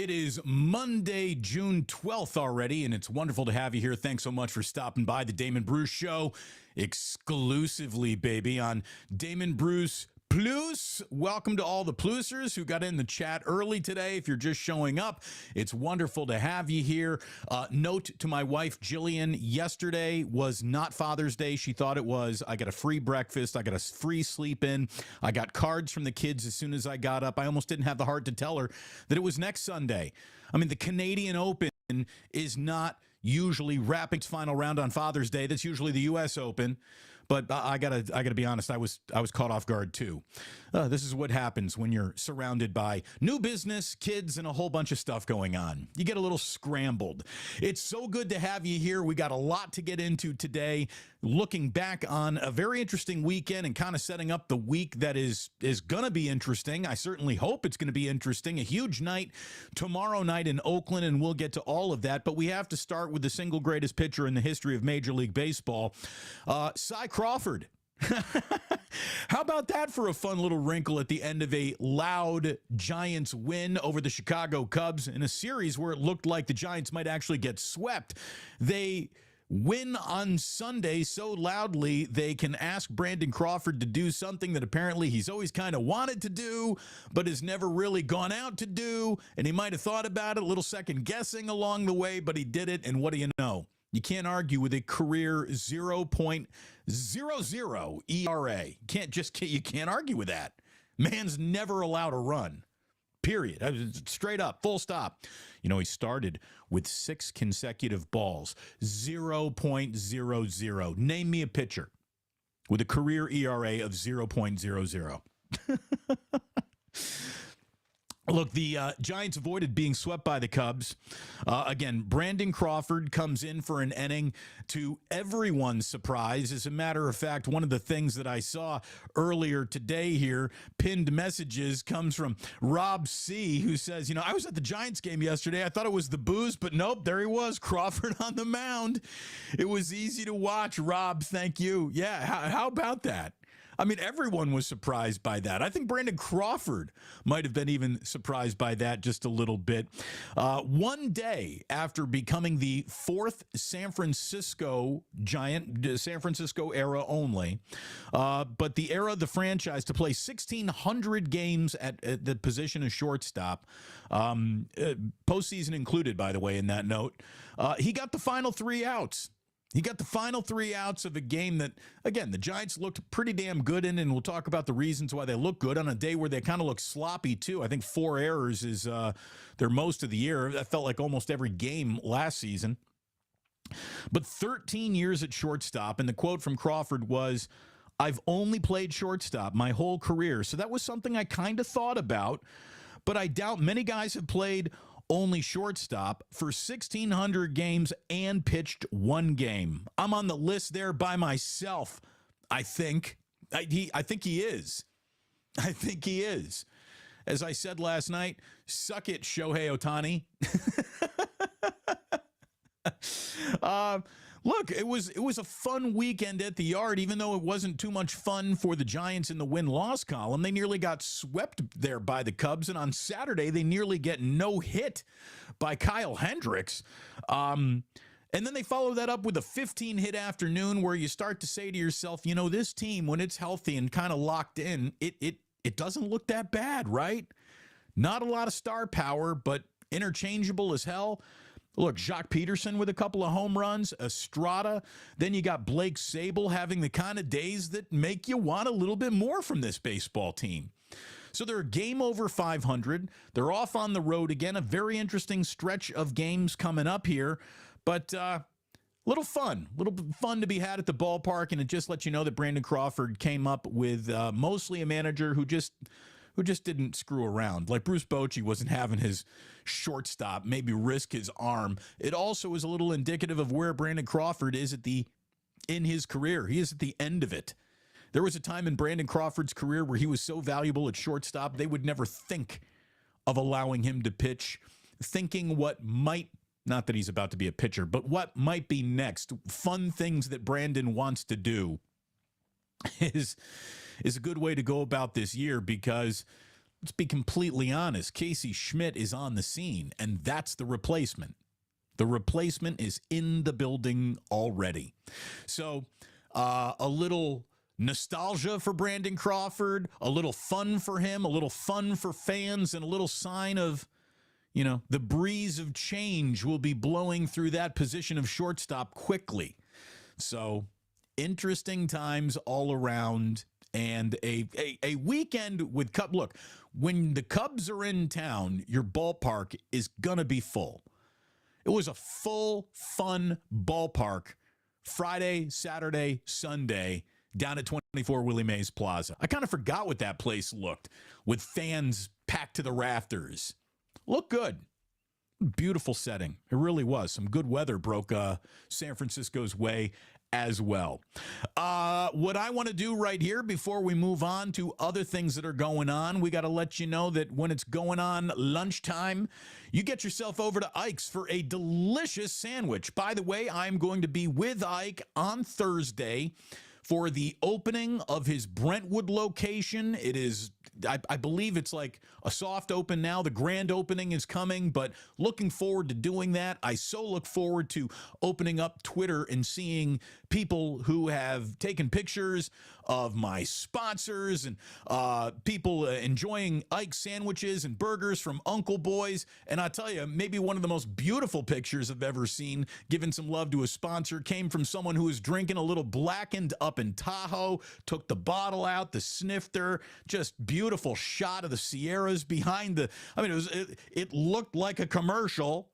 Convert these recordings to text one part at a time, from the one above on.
It is Monday, June 12th already, and it's wonderful to have you here. Thanks so much for stopping by the Damon Bruce Show exclusively, baby, on Damon Bruce Plus. Welcome to all the Plusers who got in the chat early today. If you're just showing up, it's wonderful to have you here. Note to my wife, Jillian, yesterday was not Father's Day. She thought it was. I got a free breakfast. I got a free sleep in. I got cards from the kids as soon as I got up. I almost didn't have the heart to tell her that it was next Sunday. I mean, the Canadian Open is not usually wrapping its final round on Father's Day. That's usually the U.S. Open. But I gotta be honest. I was caught off guard too. This is what happens when you're surrounded by new business, kids, and a whole bunch of stuff going on. You get a little scrambled. It's so good to have you here. We got a lot to get into today. Looking back on a very interesting weekend and kind of setting up the week that is gonna be interesting. I certainly hope it's gonna be interesting. A huge night tomorrow night in Oakland, and we'll get to all of that. But we have to start with the single greatest pitcher in the history of Major League Baseball, Crawford. How about that for a fun little wrinkle at the end of a loud Giants win over the Chicago Cubs in a series where it looked like the Giants might actually get swept? They win on Sunday so loudly they can ask Brandon Crawford to do something that apparently he's always kind of wanted to do but has never really gone out to do, and he might have thought about it, a little second guessing along the way, but he did it, and what do you know? You can't argue with a career 0.00 ERA. You can't argue with that. Man's never allowed a run. Period. Straight up, full stop. You know, he started with 6 consecutive balls, 0.00. Name me a pitcher with a career ERA of 0.00. Look, the Giants avoided being swept by the Cubs. Again, Brandon Crawford comes in for an inning to everyone's surprise. As a matter of fact, one of the things that I saw earlier today here, pinned messages, comes from Rob C., who says, you know, I was at the Giants game yesterday. I thought it was the booze, but nope, there he was, Crawford on the mound. It was easy to watch, Rob. Thank you. Yeah, how about that? I mean, everyone was surprised by that. I think Brandon Crawford might have been even surprised by that just a little bit. One day after becoming the 4th San Francisco Giant, San Francisco era only, but the era of the franchise to play 1,600 games at the position of shortstop, postseason included, by the way, in that note, he got the final 3 outs. He got the final 3 outs of a game that, again, the Giants looked pretty damn good in, and we'll talk about the reasons why they look good on a day where they kind of look sloppy, too. I think 4 errors is their most of the year. That felt like almost every game last season. But 13 years at shortstop, and the quote from Crawford was, I've only played shortstop my whole career. So that was something I kind of thought about, but I doubt many guys have played only shortstop for 1,600 games and pitched 1 game. I'm on the list there by myself, I think. I think he is. I think he is. As I said last night, suck it, Shohei Ohtani. Look, it was a fun weekend at the Yard, even though it wasn't too much fun for the Giants in the win-loss column. They nearly got swept there by the Cubs, and on Saturday they nearly get no hit by Kyle Hendricks. And then they follow that up with a 15-hit afternoon where you start to say to yourself, you know, this team, when it's healthy and kind of locked in, it doesn't look that bad, right? Not a lot of star power, but interchangeable as hell. Look, Jacques Peterson with a couple of home runs, Estrada. Then you got Blake Sabol having the kind of days that make you want a little bit more from this baseball team. So they're a game over 500. They're off on the road again. A very interesting stretch of games coming up here. But little fun to be had at the ballpark. And it just lets you know that Brandon Crawford came up with mostly a manager who just didn't screw around. Like Bruce Bochy wasn't having his shortstop maybe risk his arm. It also is a little indicative of where Brandon Crawford is in his career. He is at the end of it. There was a time in Brandon Crawford's career where he was so valuable at shortstop, they would never think of allowing him to pitch, thinking what might, not that he's about to be a pitcher, but what might be next. Fun things that Brandon wants to do is a good way to go about this year, because let's be completely honest. Casey Schmidt is on the scene, and that's the replacement. The replacement is in the building already. So a little nostalgia for Brandon Crawford, a little fun for him, a little fun for fans, and a little sign of, the breeze of change will be blowing through that position of shortstop quickly. So interesting times all around, and a weekend with Cubs. Look, when the Cubs are in town, your ballpark is going to be full. It was a full, fun ballpark Friday, Saturday, Sunday down at 24 Willie Mays Plaza. I kind of forgot what that place looked with fans packed to the rafters. Looked good. Beautiful setting. It really was. Some good weather broke San Francisco's way as well. What I want to do right here before we move on to other things that are going on, we got to let you know that when it's going on lunchtime, you get yourself over to Ike's for a delicious sandwich. By the way, I'm going to be with Ike on Thursday for the opening of his Brentwood location. It is, I believe it's like a soft open now. The grand opening is coming, but looking forward to doing that. I so look forward to opening up Twitter and seeing people who have taken pictures of my sponsors and people enjoying Ike's sandwiches and burgers from Uncle Boy's. And I tell you, maybe one of the most beautiful pictures I've ever seen, giving some love to a sponsor, came from someone who was drinking a little blackened up in Tahoe, took the bottle out, the snifter, just beautiful shot of the Sierras behind the, it looked like a commercial.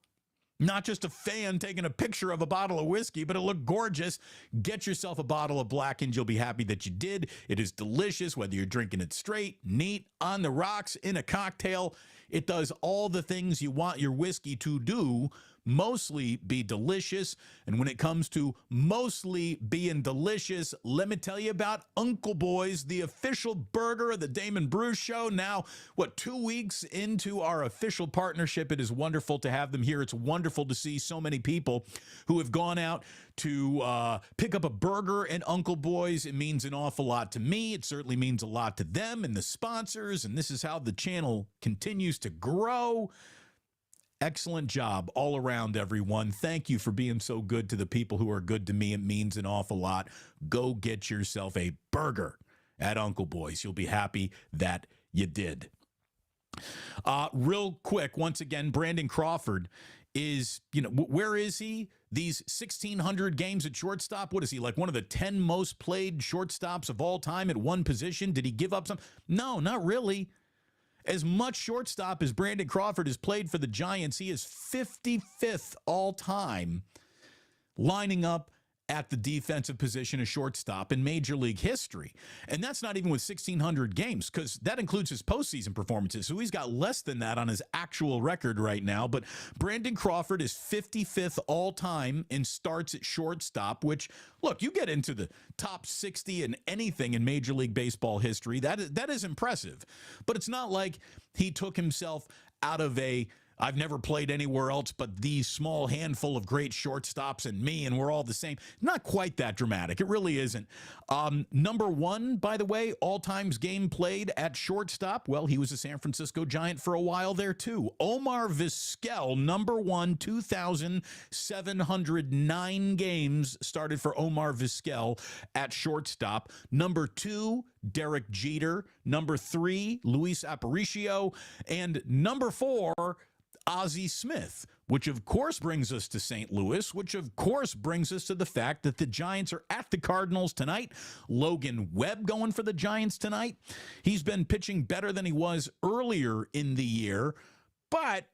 Not just a fan taking a picture of a bottle of whiskey, but it looked gorgeous. Get yourself a bottle of Blackened. You'll be happy that you did. It is delicious, whether you're drinking it straight, neat, on the rocks, in a cocktail. It does all the things you want your whiskey to do, mostly be delicious. And when it comes to mostly being delicious, let me tell you about Uncle Boy's, the official burger of the Damon Bruce Show. Now, 2 weeks into our official partnership, it is wonderful to have them here. It's wonderful to see so many people who have gone out to pick up a burger at Uncle Boy's. It means an awful lot to me. It certainly means a lot to them and the sponsors, and this is how the channel continues to grow. Excellent job all around, everyone. Thank you for being so good to the people who are good to me. It means an awful lot. Go get yourself a burger at Uncle Boy's. You'll be happy that you did. Real quick, once again, Brandon Crawford is, where is he? These 1,600 games at shortstop, what is he, like one of the 10 most played shortstops of all time at one position? Did he give up some? No, not really. As much shortstop as Brandon Crawford has played for the Giants, he is 55th all-time lining up at the defensive position of shortstop in Major League history. And that's not even with 1,600 games, because that includes his postseason performances. So he's got less than that on his actual record right now. But Brandon Crawford is 55th all-time in starts at shortstop, which, look, you get into the top 60 in anything in Major League Baseball history. That is impressive. But it's not like he took himself out of I've never played anywhere else but these small handful of great shortstops and me, and we're all the same. Not quite that dramatic. It really isn't. Number one, by the way, all-time game played at shortstop. Well, he was a San Francisco Giant for a while there, too. Omar Vizquel, number one, 2,709 games started for Omar Vizquel at shortstop. Number two, Derek Jeter. Number three, Luis Aparicio. And number four, Ozzie Smith, which of course brings us to St. Louis, which of course brings us to the fact that the Giants are at the Cardinals tonight. Logan Webb going for the Giants tonight. He's been pitching better than he was earlier in the year, but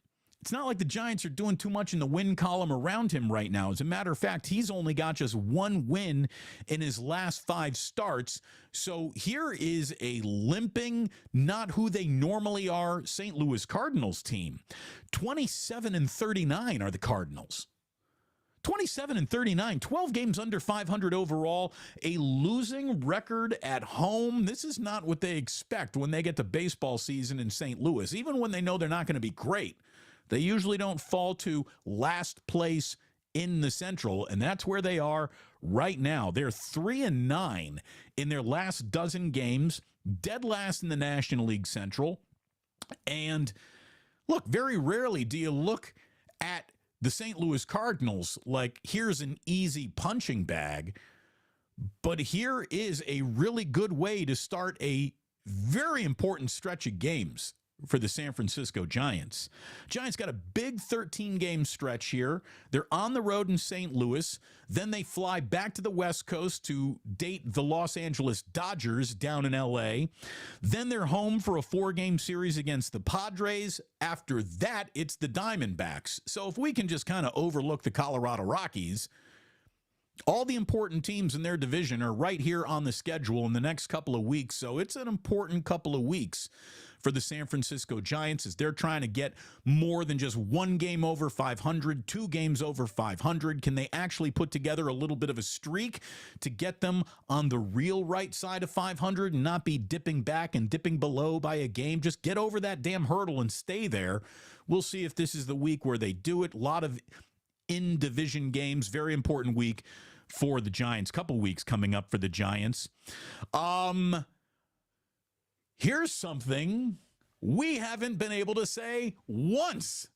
it's not like the Giants are doing too much in the win column around him right now. As a matter of fact, he's only got just one win in his last 5 starts. So here is a limping, not who they normally are, St. Louis Cardinals team. 27-39 are the Cardinals. 27-39, 12 games under 500 overall, a losing record at home. This is not what they expect when they get to baseball season in St. Louis, even when they know they're not going to be great. They usually don't fall to last place in the Central, and that's where they are right now. They're 3-9 in their last dozen games, dead last in the National League Central. And look, very rarely do you look at the St. Louis Cardinals like here's an easy punching bag, but here is a really good way to start a very important stretch of games for the San Francisco Giants. Giants got a big 13-game stretch here. They're on the road in St. Louis. Then they fly back to the West Coast to date the Los Angeles Dodgers down in L.A. Then they're home for a 4-game series against the Padres. After that, it's the Diamondbacks. So if we can just kind of overlook the Colorado Rockies, all the important teams in their division are right here on the schedule in the next couple of weeks. So it's an important couple of weeks for the San Francisco Giants as they're trying to get more than just 1 game over 500, 2 games over 500. Can they actually put together a little bit of a streak to get them on the real right side of 500 and not be dipping back and dipping below by a game? Just get over that damn hurdle and stay there. We'll see if this is the week where they do it. A lot of in-division games, very important week for the Giants. Couple weeks coming up for the Giants. Here's something we haven't been able to say once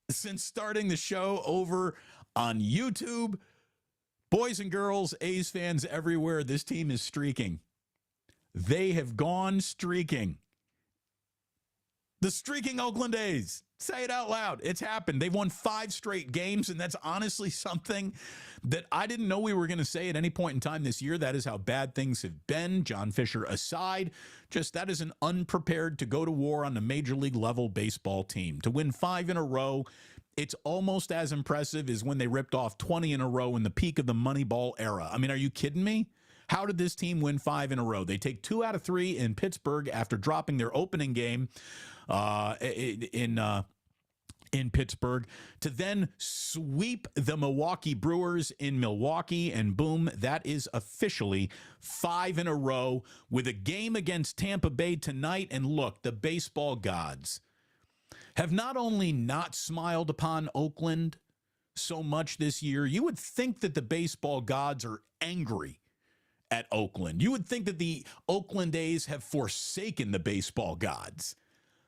since starting the show over on YouTube. Boys and girls, A's fans everywhere, this team is streaking. They have gone streaking. The streaking Oakland A's. Say it out loud. It's happened. They've won 5 straight games, and that's honestly something that I didn't know we were going to say at any point in time this year. That is how bad things have been, John Fisher aside. Just that is an unprepared to go to war on the major league level baseball team. To win 5 in a row, it's almost as impressive as when they ripped off 20 in a row in the peak of the Moneyball era. I mean, are you kidding me? How did this team win 5 in a row? They take 2 out of 3 in Pittsburgh after dropping their opening game in Pittsburgh to then sweep the Milwaukee Brewers in Milwaukee, and boom, that is officially 5 in a row with a game against Tampa Bay tonight. And look, the baseball gods have not only not smiled upon Oakland so much this year, you would think that the baseball gods are angry at Oakland. You would think that the Oakland A's have forsaken the baseball gods.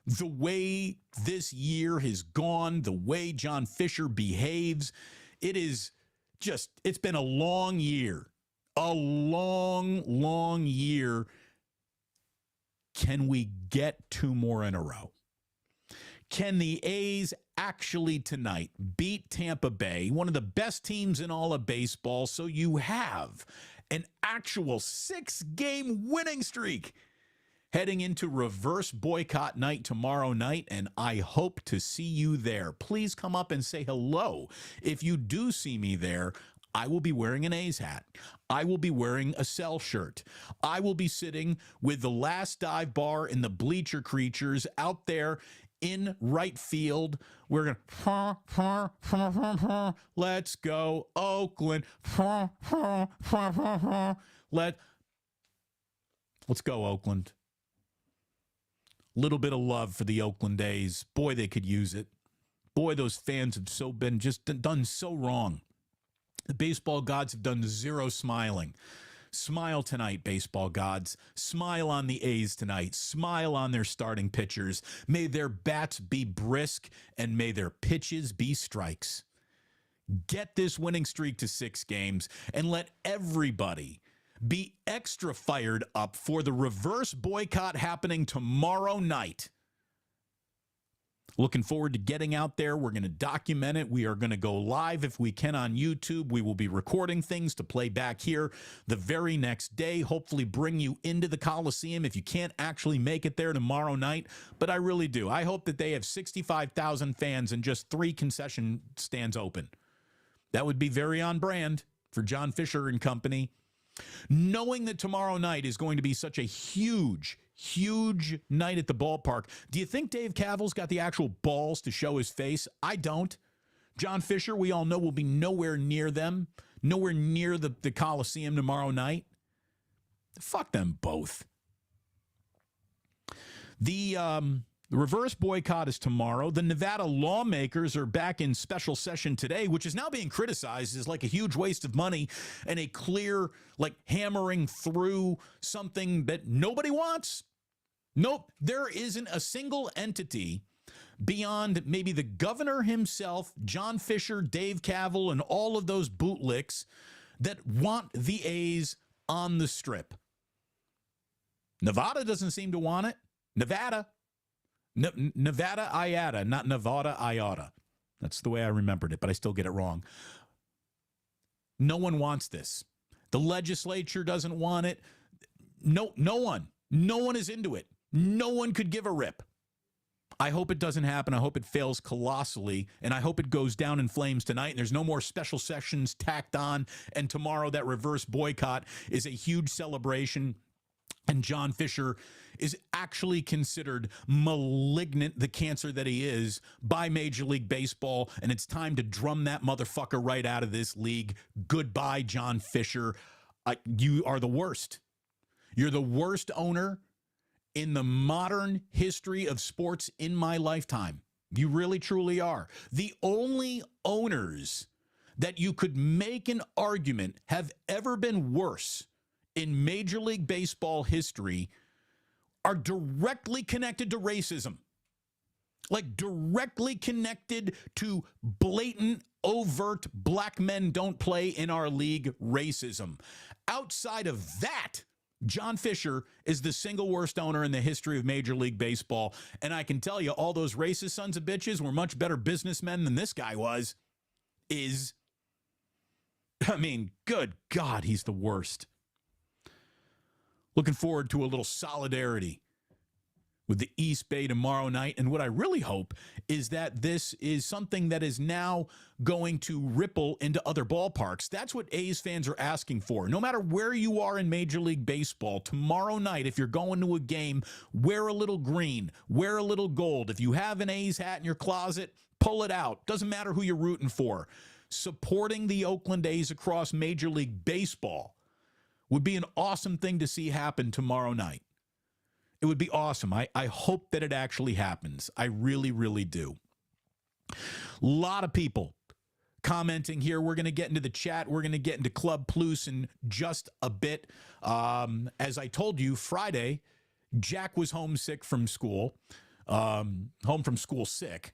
The way this year has gone, the way John Fisher behaves, it's been a long year. A long, long year. Can we get 2 more in a row? Can the A's actually tonight beat Tampa Bay, one of the best teams in all of baseball, so you have an actual 6-game winning streak heading into reverse boycott night tomorrow night, and I hope to see you there. Please come up and say hello. If you do see me there, I will be wearing an A's hat. I will be wearing a Cell shirt. I will be sitting with the Last Dive Bar in the Bleacher Creatures out there in right field. We're going to, let's go, Oakland. Let's go, Oakland. Little bit of love for the Oakland A's. Boy, they could use it. Boy, those fans have been done so wrong. The baseball gods have done 0 smiling. Smile tonight, baseball gods. Smile on the A's tonight. Smile on their starting pitchers. May their bats be brisk and may their pitches be strikes. Get this winning streak to 6 games and let everybody be extra fired up for the reverse boycott happening tomorrow night. Looking forward to getting out there. We're going to document it. We are going to go live if we can on YouTube. We will be recording things to play back here the very next day. Hopefully bring you into the Coliseum if you can't actually make it there tomorrow night. But I really do. I hope that they have 65,000 fans and just 3 concession stands open. That would be very on brand for John Fisher and company. Knowing that tomorrow night is going to be such a huge night at the ballpark, do you think Dave Cavill's got the actual balls to show his face? I don't. John Fisher, we all know, will be nowhere near them, nowhere near the Coliseum tomorrow night. Fuck them both. The reverse boycott is tomorrow. The Nevada lawmakers are back in special session today, which is now being criticized as like a huge waste of money and a clear, like, hammering through something that nobody wants. Nope, there isn't a single entity beyond maybe the governor himself, John Fisher, Dave Cavil, and all of those bootlicks that want the A's on the Strip. Nevada doesn't seem to want it. Nevada IATA, not Nevada IATA. That's the way I remembered it, but I still get it wrong. No one wants this. The legislature doesn't want it. No one. No one is into it. No one could give a rip. I hope it doesn't happen. I hope it fails colossally, and I hope it goes down in flames tonight, and there's no more special sessions tacked on, and tomorrow that reverse boycott is a huge celebration, and John Fisher is actually considered malignant, the cancer that he is, by Major League Baseball, and it's time to drum that motherfucker right out of this league. Goodbye, John Fisher. You are the worst. You're the worst owner in the modern history of sports in my lifetime. You really, truly are. The only owners that you could make an argument have ever been worse in Major League Baseball history are directly connected to racism. Like directly connected to blatant, overt black men don't play in our league racism. Outside of that, John Fisher is the single worst owner in the history of Major League Baseball. And I can tell you, all those racist sons of bitches were much better businessmen than this guy was. I mean, good God, he's the worst. Looking forward to a little solidarity with the East Bay tomorrow night. And what I really hope is that this is something that is now going to ripple into other ballparks. That's what A's fans are asking for. No matter where you are in Major League Baseball, tomorrow night, if you're going to a game, wear a little green, wear a little gold. If you have an A's hat in your closet, pull it out. Doesn't matter who you're rooting for. Supporting the Oakland A's across Major League Baseball would be an awesome thing to see happen tomorrow night. It would be awesome. I hope that it actually happens. I really, really do. A lot of people commenting here. We're going to get into the chat. We're going to get into Club Plus in just a bit. As I told you, Friday, Jack was homesick from school, home from school sick.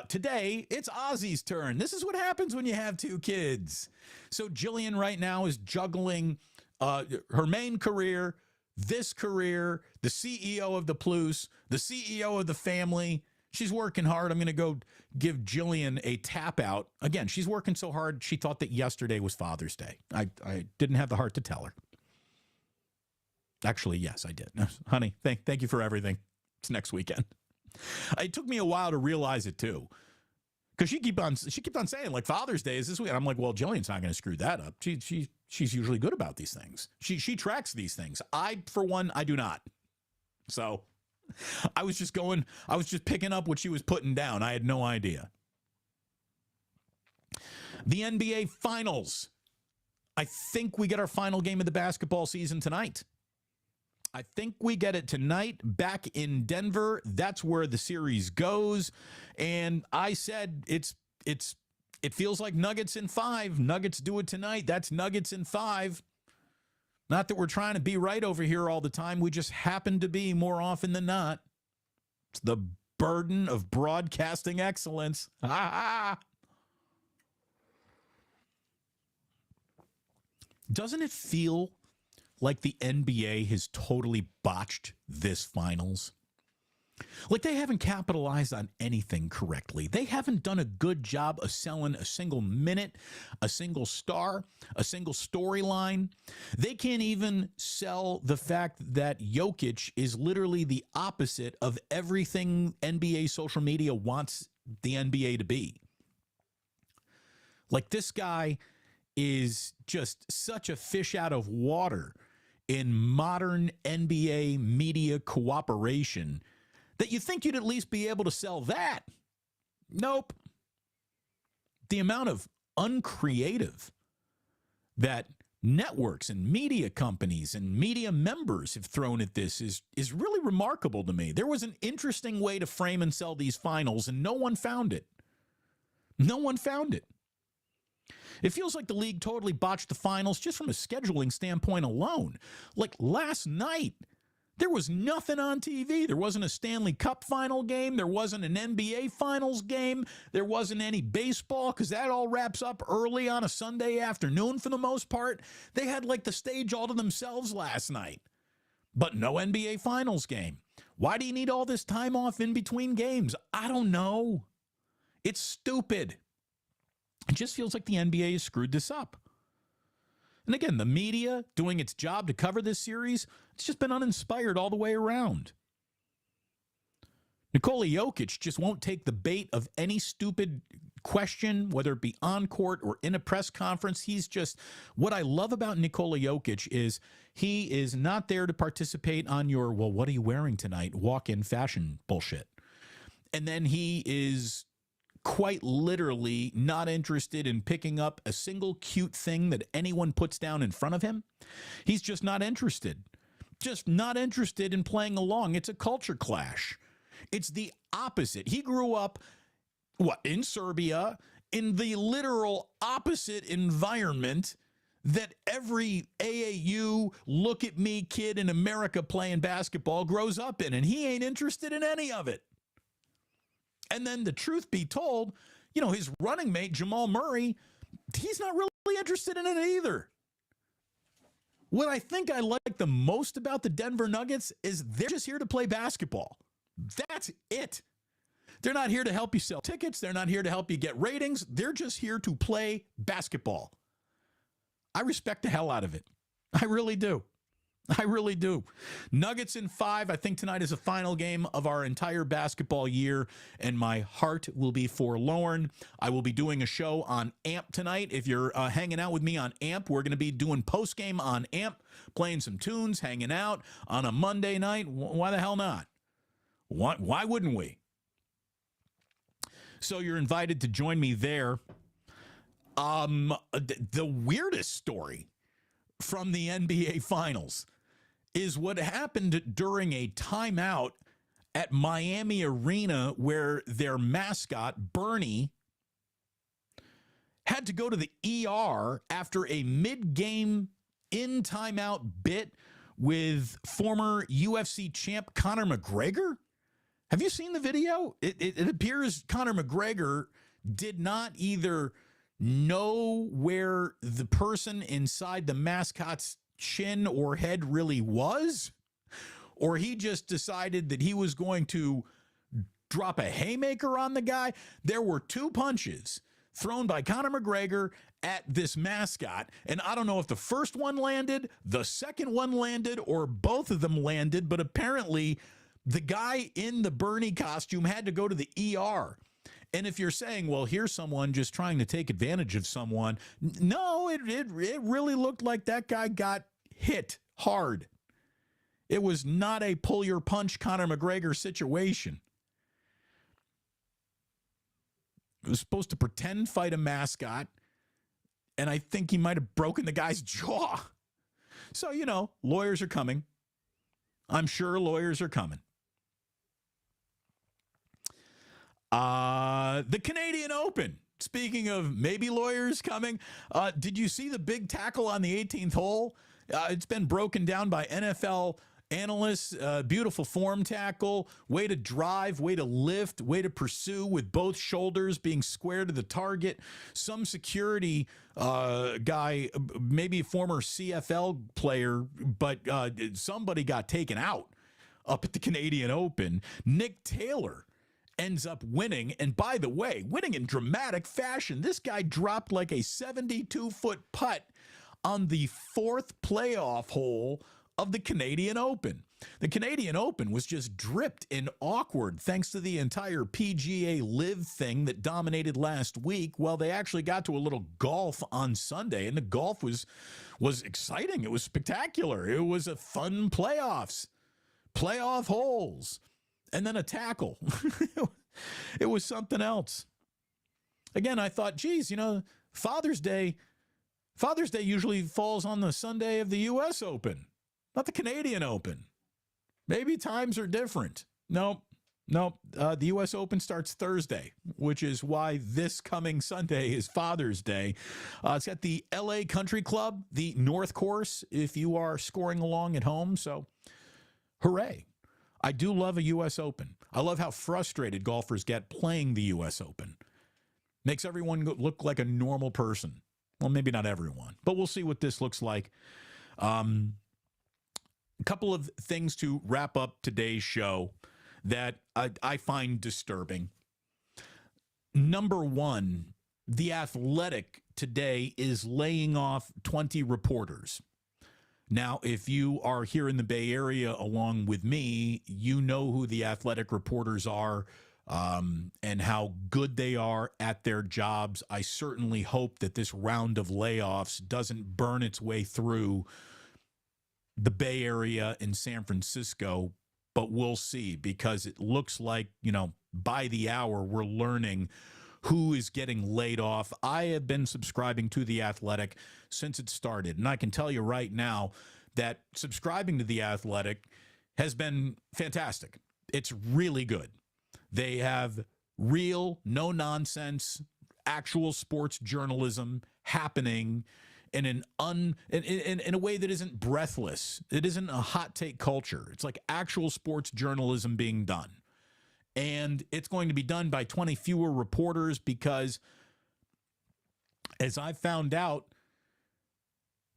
Today, it's Ozzy's turn. This is what happens when you have two kids. So Jillian right now is juggling her main career, this career, the CEO of the Plus, the CEO of the family. She's working hard. I'm going to go give Jillian a tap out. Again, she's working so hard, she thought that yesterday was Father's Day. I didn't have the heart to tell her. Actually, yes, I did. Honey, thank you for everything. It's next weekend. It took me a while to realize it, too. Because she kept on saying, like, Father's Day is this week. And I'm like, well, Jillian's not going to screw that up. She's usually good about these things. She tracks these things. I, for one, I do not. So I was just picking up what she was putting down. I had no idea. The NBA Finals. I think we get our final game of the basketball season tonight. I think we get it tonight back in Denver. That's where the series goes. And I said it feels like Nuggets in 5. Nuggets do it tonight. That's Nuggets in 5. Not that we're trying to be right over here all the time. We just happen to be more often than not. It's the burden of broadcasting excellence. Doesn't it feel like the NBA has totally botched this finals? Like they haven't capitalized on anything correctly. They haven't done a good job of selling a single minute, a single star, a single storyline. They can't even sell the fact that Jokic is literally the opposite of everything NBA social media wants the NBA to be. Like this guy is just such a fish out of water in modern NBA media cooperation that you think you'd at least be able to sell that. Nope. The amount of uncreative that networks and media companies and media members have thrown at this is really remarkable to me. There was an interesting way to frame and sell these finals, and no one found it. No one found it. It feels like the league totally botched the finals just from a scheduling standpoint alone. Like last night, There was nothing on TV. There wasn't a Stanley Cup final game. There wasn't an NBA finals game. There wasn't any baseball because that all wraps up early on a Sunday afternoon for the most part. They had like the stage all to themselves last night. But no NBA finals game. Why do you need all this time off in between games? I don't know. It's stupid. It just feels like the NBA has screwed this up. And again, the media doing its job to cover this series, it's just been uninspired all the way around. Nikola Jokic just won't take the bait of any stupid question, whether it be on court or in a press conference. He's just, what I love about Nikola Jokic is he is not there to participate on your, well, what are you wearing tonight? Walk-in fashion bullshit. And then he is quite literally not interested in picking up a single cute thing that anyone puts down in front of him. He's just not interested. Just not interested in playing along. It's a culture clash. It's the opposite. He grew up, in Serbia, in the literal opposite environment that every AAU look-at-me kid in America playing basketball grows up in, and he ain't interested in any of it. And then the truth be told, his running mate, Jamal Murray, he's not really interested in it either. What I think I like the most about the Denver Nuggets is they're just here to play basketball. That's it. They're not here to help you sell tickets. They're not here to help you get ratings. They're just here to play basketball. I respect the hell out of it. I really do. I really do. Nuggets in 5. I think tonight is the final game of our entire basketball year, and my heart will be forlorn. I will be doing a show on AMP tonight. If you're hanging out with me on AMP, we're going to be doing postgame on AMP, playing some tunes, hanging out on a Monday night. Why the hell not? Why wouldn't we? So you're invited to join me there. The weirdest story from the NBA Finals is what happened during a timeout at Miami Arena where their mascot, Bernie, had to go to the ER after a mid-game in-timeout bit with former UFC champ Conor McGregor. Have you seen the video? It appears Conor McGregor did not either know where the person inside the mascot's chin or head really was, or he just decided that he was going to drop a haymaker on the guy. There were 2 punches thrown by Conor McGregor at this mascot, and I don't know if the first one landed, the second one landed, or both of them landed, but apparently the guy in the Bernie costume had to go to the ER. And if you're saying, well, here's someone just trying to take advantage of someone, no, it really looked like that guy got hit hard. It was not a pull your punch Conor McGregor situation. It was supposed to pretend fight a mascot, and I think he might have broken the guy's jaw. So, lawyers are coming. I'm sure lawyers are coming. The Canadian Open. Speaking of maybe lawyers coming, did you see the big tackle on the 18th hole? It's been broken down by NFL analysts. Beautiful form tackle, way to drive, way to lift, way to pursue with both shoulders being square to the target. Some security guy, maybe a former CFL player, but somebody got taken out up at the Canadian Open. Nick Taylor ends up winning, and by the way, winning in dramatic fashion. This guy dropped like a 72-foot putt on the 4th playoff hole of the Canadian Open. The Canadian Open was just dripped in awkward thanks to the entire PGA Live thing that dominated last week. Well, they actually got to a little golf on Sunday, and the golf was exciting. It was spectacular. It was a fun playoff holes. And then a tackle. It was something else. Again, I thought, geez, Father's Day usually falls on the Sunday of the U.S. Open, not the Canadian Open. Maybe times are different. Nope. The U.S. Open starts Thursday, which is why this coming Sunday is Father's Day. It's at the L.A. Country Club, the North Course, if you are scoring along at home. So Hooray. I do love a U.S. Open. I love how frustrated golfers get playing the U.S. Open. Makes everyone look like a normal person. Well, maybe not everyone, but we'll see what this looks like. A couple of things to wrap up today's show that I find disturbing. Number one, The Athletic today is laying off 20 reporters. Now, if you are here in the Bay Area along with me, you know who the Athletic reporters are and how good they are at their jobs. I certainly hope that this round of layoffs doesn't burn its way through the Bay Area and San Francisco, but we'll see, because it looks like, by the hour, we're learning who is getting laid off. I have been subscribing to The Athletic since it started, and I can tell you right now that subscribing to The Athletic has been fantastic. It's really good. They have real, no-nonsense, actual sports journalism happening in a way that isn't breathless. It isn't a hot take culture. It's like actual sports journalism being done. And it's going to be done by 20 fewer reporters because, as I found out,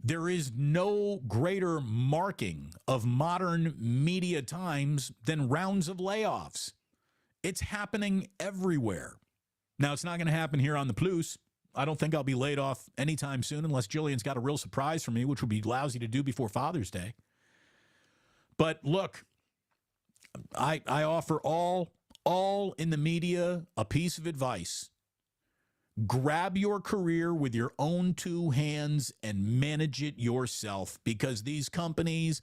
there is no greater marking of modern media times than rounds of layoffs. It's happening everywhere. Now, it's not going to happen here on the Plus. I don't think I'll be laid off anytime soon unless Jillian's got a real surprise for me, which would be lousy to do before Father's Day. But look, I offer all in the media a piece of advice. Grab your career with your own two hands and manage it yourself, because these companies,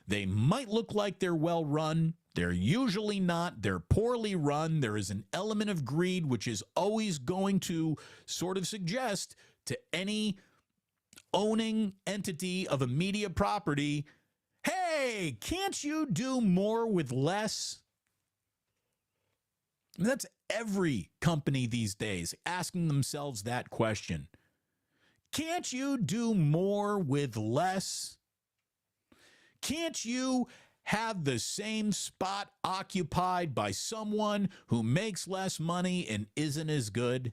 they might look like they're well run. They're usually not. They're poorly run. There is an element of greed, which is always going to sort of suggest to any owning entity of a media property, hey, can't you do more with less? And that's every company these days asking themselves that question. Can't you do more with less? Can't you have the same spot occupied by someone who makes less money and isn't as good?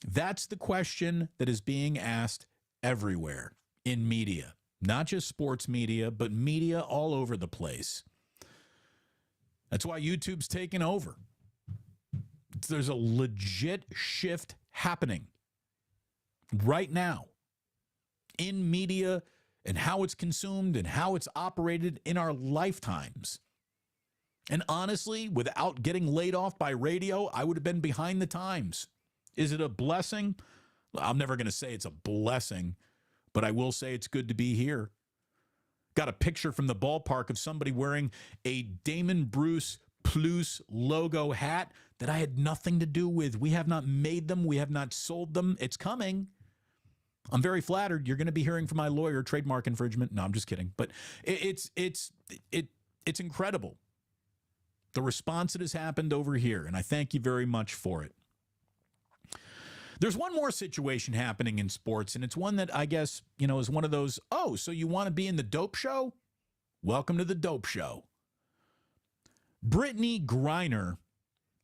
That's the question that is being asked everywhere in media, not just sports media, but media all over the place. That's why YouTube's taken over. There's a legit shift happening right now in media and how it's consumed and how it's operated in our lifetimes. And honestly, without getting laid off by radio, I would have been behind the times. Is it a blessing? I'm never going to say it's a blessing, but I will say it's good to be here. Got a picture from the ballpark of somebody wearing a Damon Bruce Plus logo hat that I had nothing to do with. We have not made them. We have not sold them. It's coming. I'm very flattered. You're going to be hearing from my lawyer, trademark infringement. No, I'm just kidding. But it's incredible, the response that has happened over here, and I thank you very much for it. There's one more situation happening in sports, and it's one that I guess, is one of those, oh, so you want to be in the dope show? Welcome to the dope show. Brittany Griner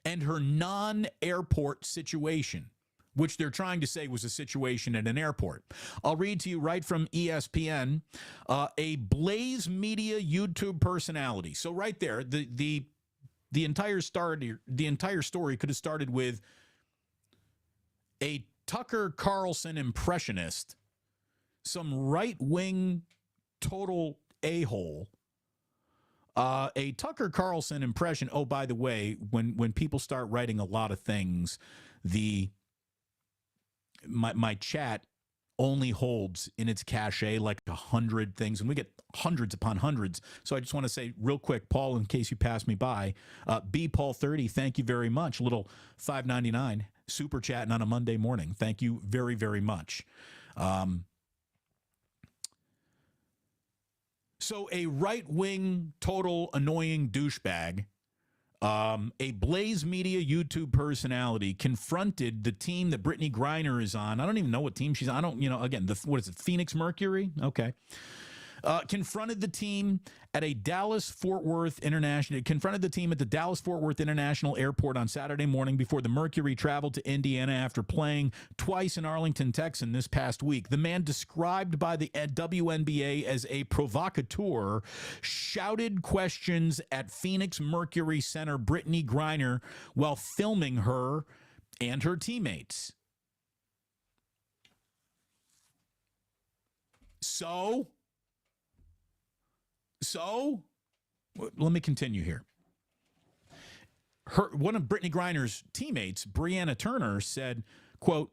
and her non-airport situation, which they're trying to say was a situation at an airport. I'll read to you right from ESPN, a Blaze Media YouTube personality. So right there, the entire story could have started with a Tucker Carlson impressionist, some right-wing total a-hole, a Tucker Carlson impression. Oh, by the way, when people start writing a lot of things, my chat only holds in its cache like 100 things, and we get hundreds upon hundreds. So I just want to say real quick, Paul, in case you pass me by, B Paul 30, thank you very much. A little $5.99 super chatting on a Monday morning. Thank you very, very much. So a right-wing, total annoying douchebag, a Blaze Media YouTube personality, confronted the team that Brittany Griner is on. I don't even know what team she's on. I don't, again, what is it, Phoenix Mercury? Okay. confronted the team at a confronted the team at the Dallas-Fort Worth International Airport on Saturday morning before the Mercury traveled to Indiana after playing twice in Arlington, Texas this past week. The man, described by the WNBA as a provocateur, shouted questions at Phoenix Mercury center Brittany Griner while filming her and her teammates. So, let me continue here. One of Brittany Griner's teammates, Brianna Turner, said, quote,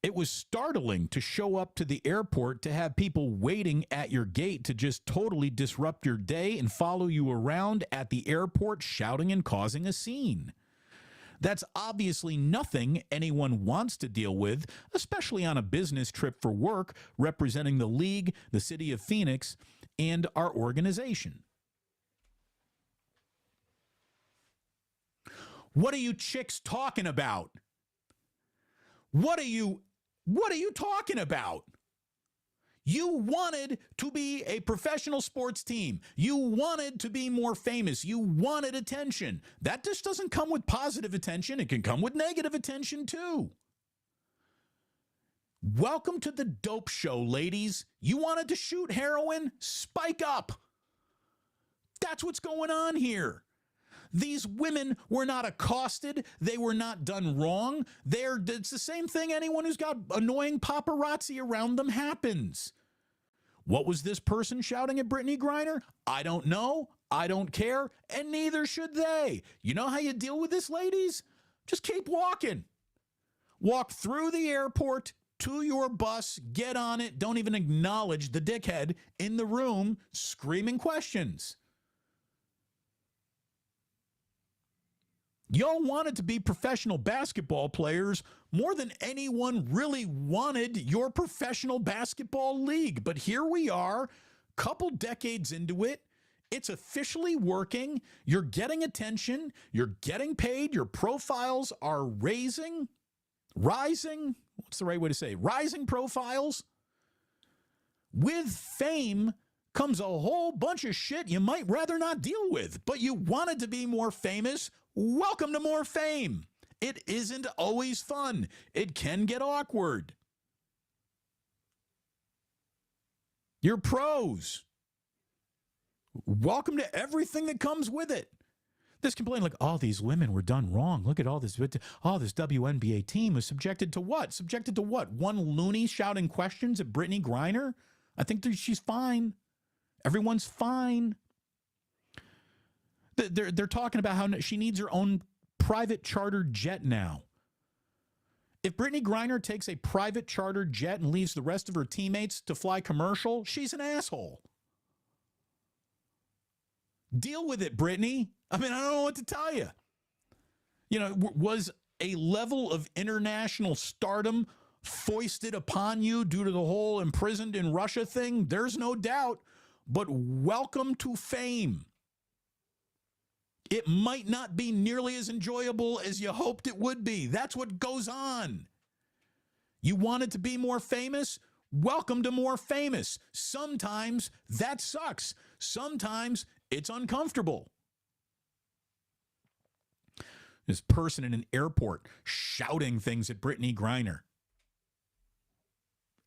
"It was startling to show up to the airport to have people waiting at your gate to just totally disrupt your day and follow you around at the airport shouting and causing a scene. That's obviously nothing anyone wants to deal with, especially on a business trip for work representing the league, the city of Phoenix, and our organization." What are you chicks talking about? What are you talking about? You wanted to be a professional sports team. You wanted to be more famous. You wanted attention. That just doesn't come with positive attention. It can come with negative attention too. Welcome to the dope show, ladies. You wanted to shoot heroin? Spike up. That's what's going on here. These women were not accosted. They were not done wrong. It's the same thing anyone who's got annoying paparazzi around them happens. What was this person shouting at Brittany Griner? I don't know. I don't care. And neither should they. You know how you deal with this, ladies? Just keep walking. Walk through the airport to your bus. Get on it. Don't even acknowledge the dickhead in the room screaming questions. Y'all wanted to be professional basketball players more than anyone really wanted your professional basketball league. But here we are, couple decades into it. It's officially working. You're getting attention. You're getting paid. Your profiles are rising. What's the right way to say? Rising profiles. With fame comes a whole bunch of shit you might rather not deal with, but you wanted to be more famous. Welcome to more fame. It isn't always fun. It can get awkward. You're pros. Welcome to everything that comes with it. This complaint like, all these women were done wrong. Look at all this WNBA team was subjected to what? Subjected to what? One loony shouting questions at Brittany Griner? I think she's fine. Everyone's fine. They're talking about how she needs her own private chartered jet now. If Brittany Griner takes a private chartered jet and leaves the rest of her teammates to fly commercial, she's an asshole. Deal with it, Brittany. I mean, I don't know what to tell you. You know, was a level of international stardom foisted upon you due to the whole imprisoned in Russia thing? There's no doubt. But welcome to fame. It might not be nearly as enjoyable as you hoped it would be. That's what goes on. You wanted to be more famous? Welcome to more famous. Sometimes that sucks. Sometimes it's uncomfortable. This person in an airport shouting things at Brittany Griner.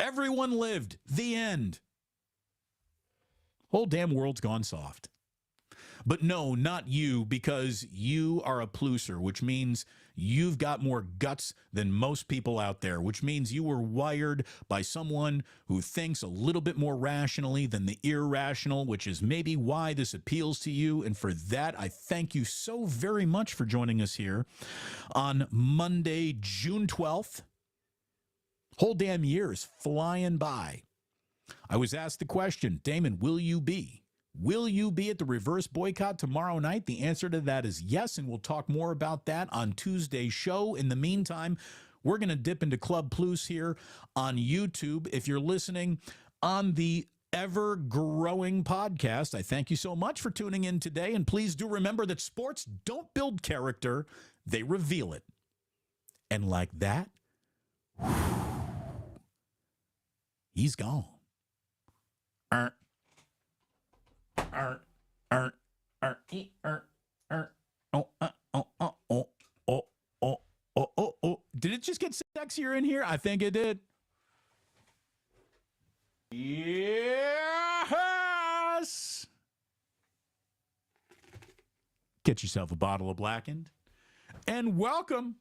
Everyone lived. The end. Whole damn world's gone soft. But no, not you, because you are a plusser, which means you've got more guts than most people out there, which means you were wired by someone who thinks a little bit more rationally than the irrational, which is maybe why this appeals to you. And for that, I thank you so very much for joining us here on Monday, June 12th. Whole damn year is flying by. I was asked the question, Damon, will you be at the reverse boycott tomorrow night? The answer to that is yes, and we'll talk more about that on Tuesday's show. In the meantime, we're going to dip into Club Plus here on YouTube. If you're listening on the ever-growing podcast, I thank you so much for tuning in today, and please do remember that sports don't build character, they reveal it. And like that, he's gone. er, er, er, er, oh, oh. Did it just get sexier in here? I think it did. Yes! Get yourself a bottle of Blackened. And welcome.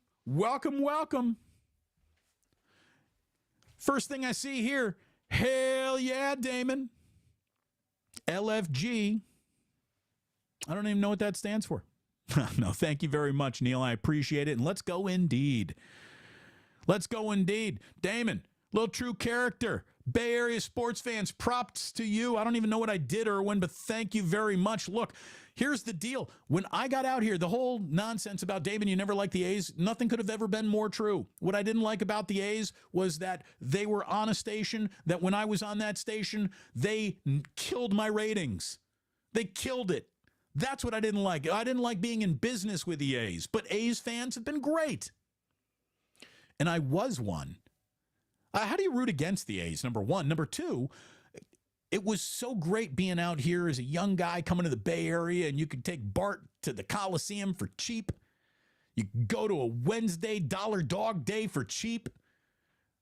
First thing I see here, hell yeah, Damon. LFG. I don't even know what that stands for. No, thank you very much, Neil. I appreciate it. And let's go indeed. Damon, little true character. Bay Area sports fans, props to you. I don't even know what I did or when, but thank you very much. Look, here's the deal. When I got out here, the whole nonsense about Damon, you never liked the A's, nothing could have ever been more true. What I didn't like about the A's was that they were on a station, that when I was on that station, they killed my ratings. They killed it. That's what I didn't like. I didn't like being in business with the A's, but A's fans have been great. And I was one. How do you root against the A's, number one? Number two, it was so great being out here as a young guy coming to the Bay Area, and you could take Bart to the Coliseum for cheap. You could go to a Wednesday Dollar Dog Day for cheap.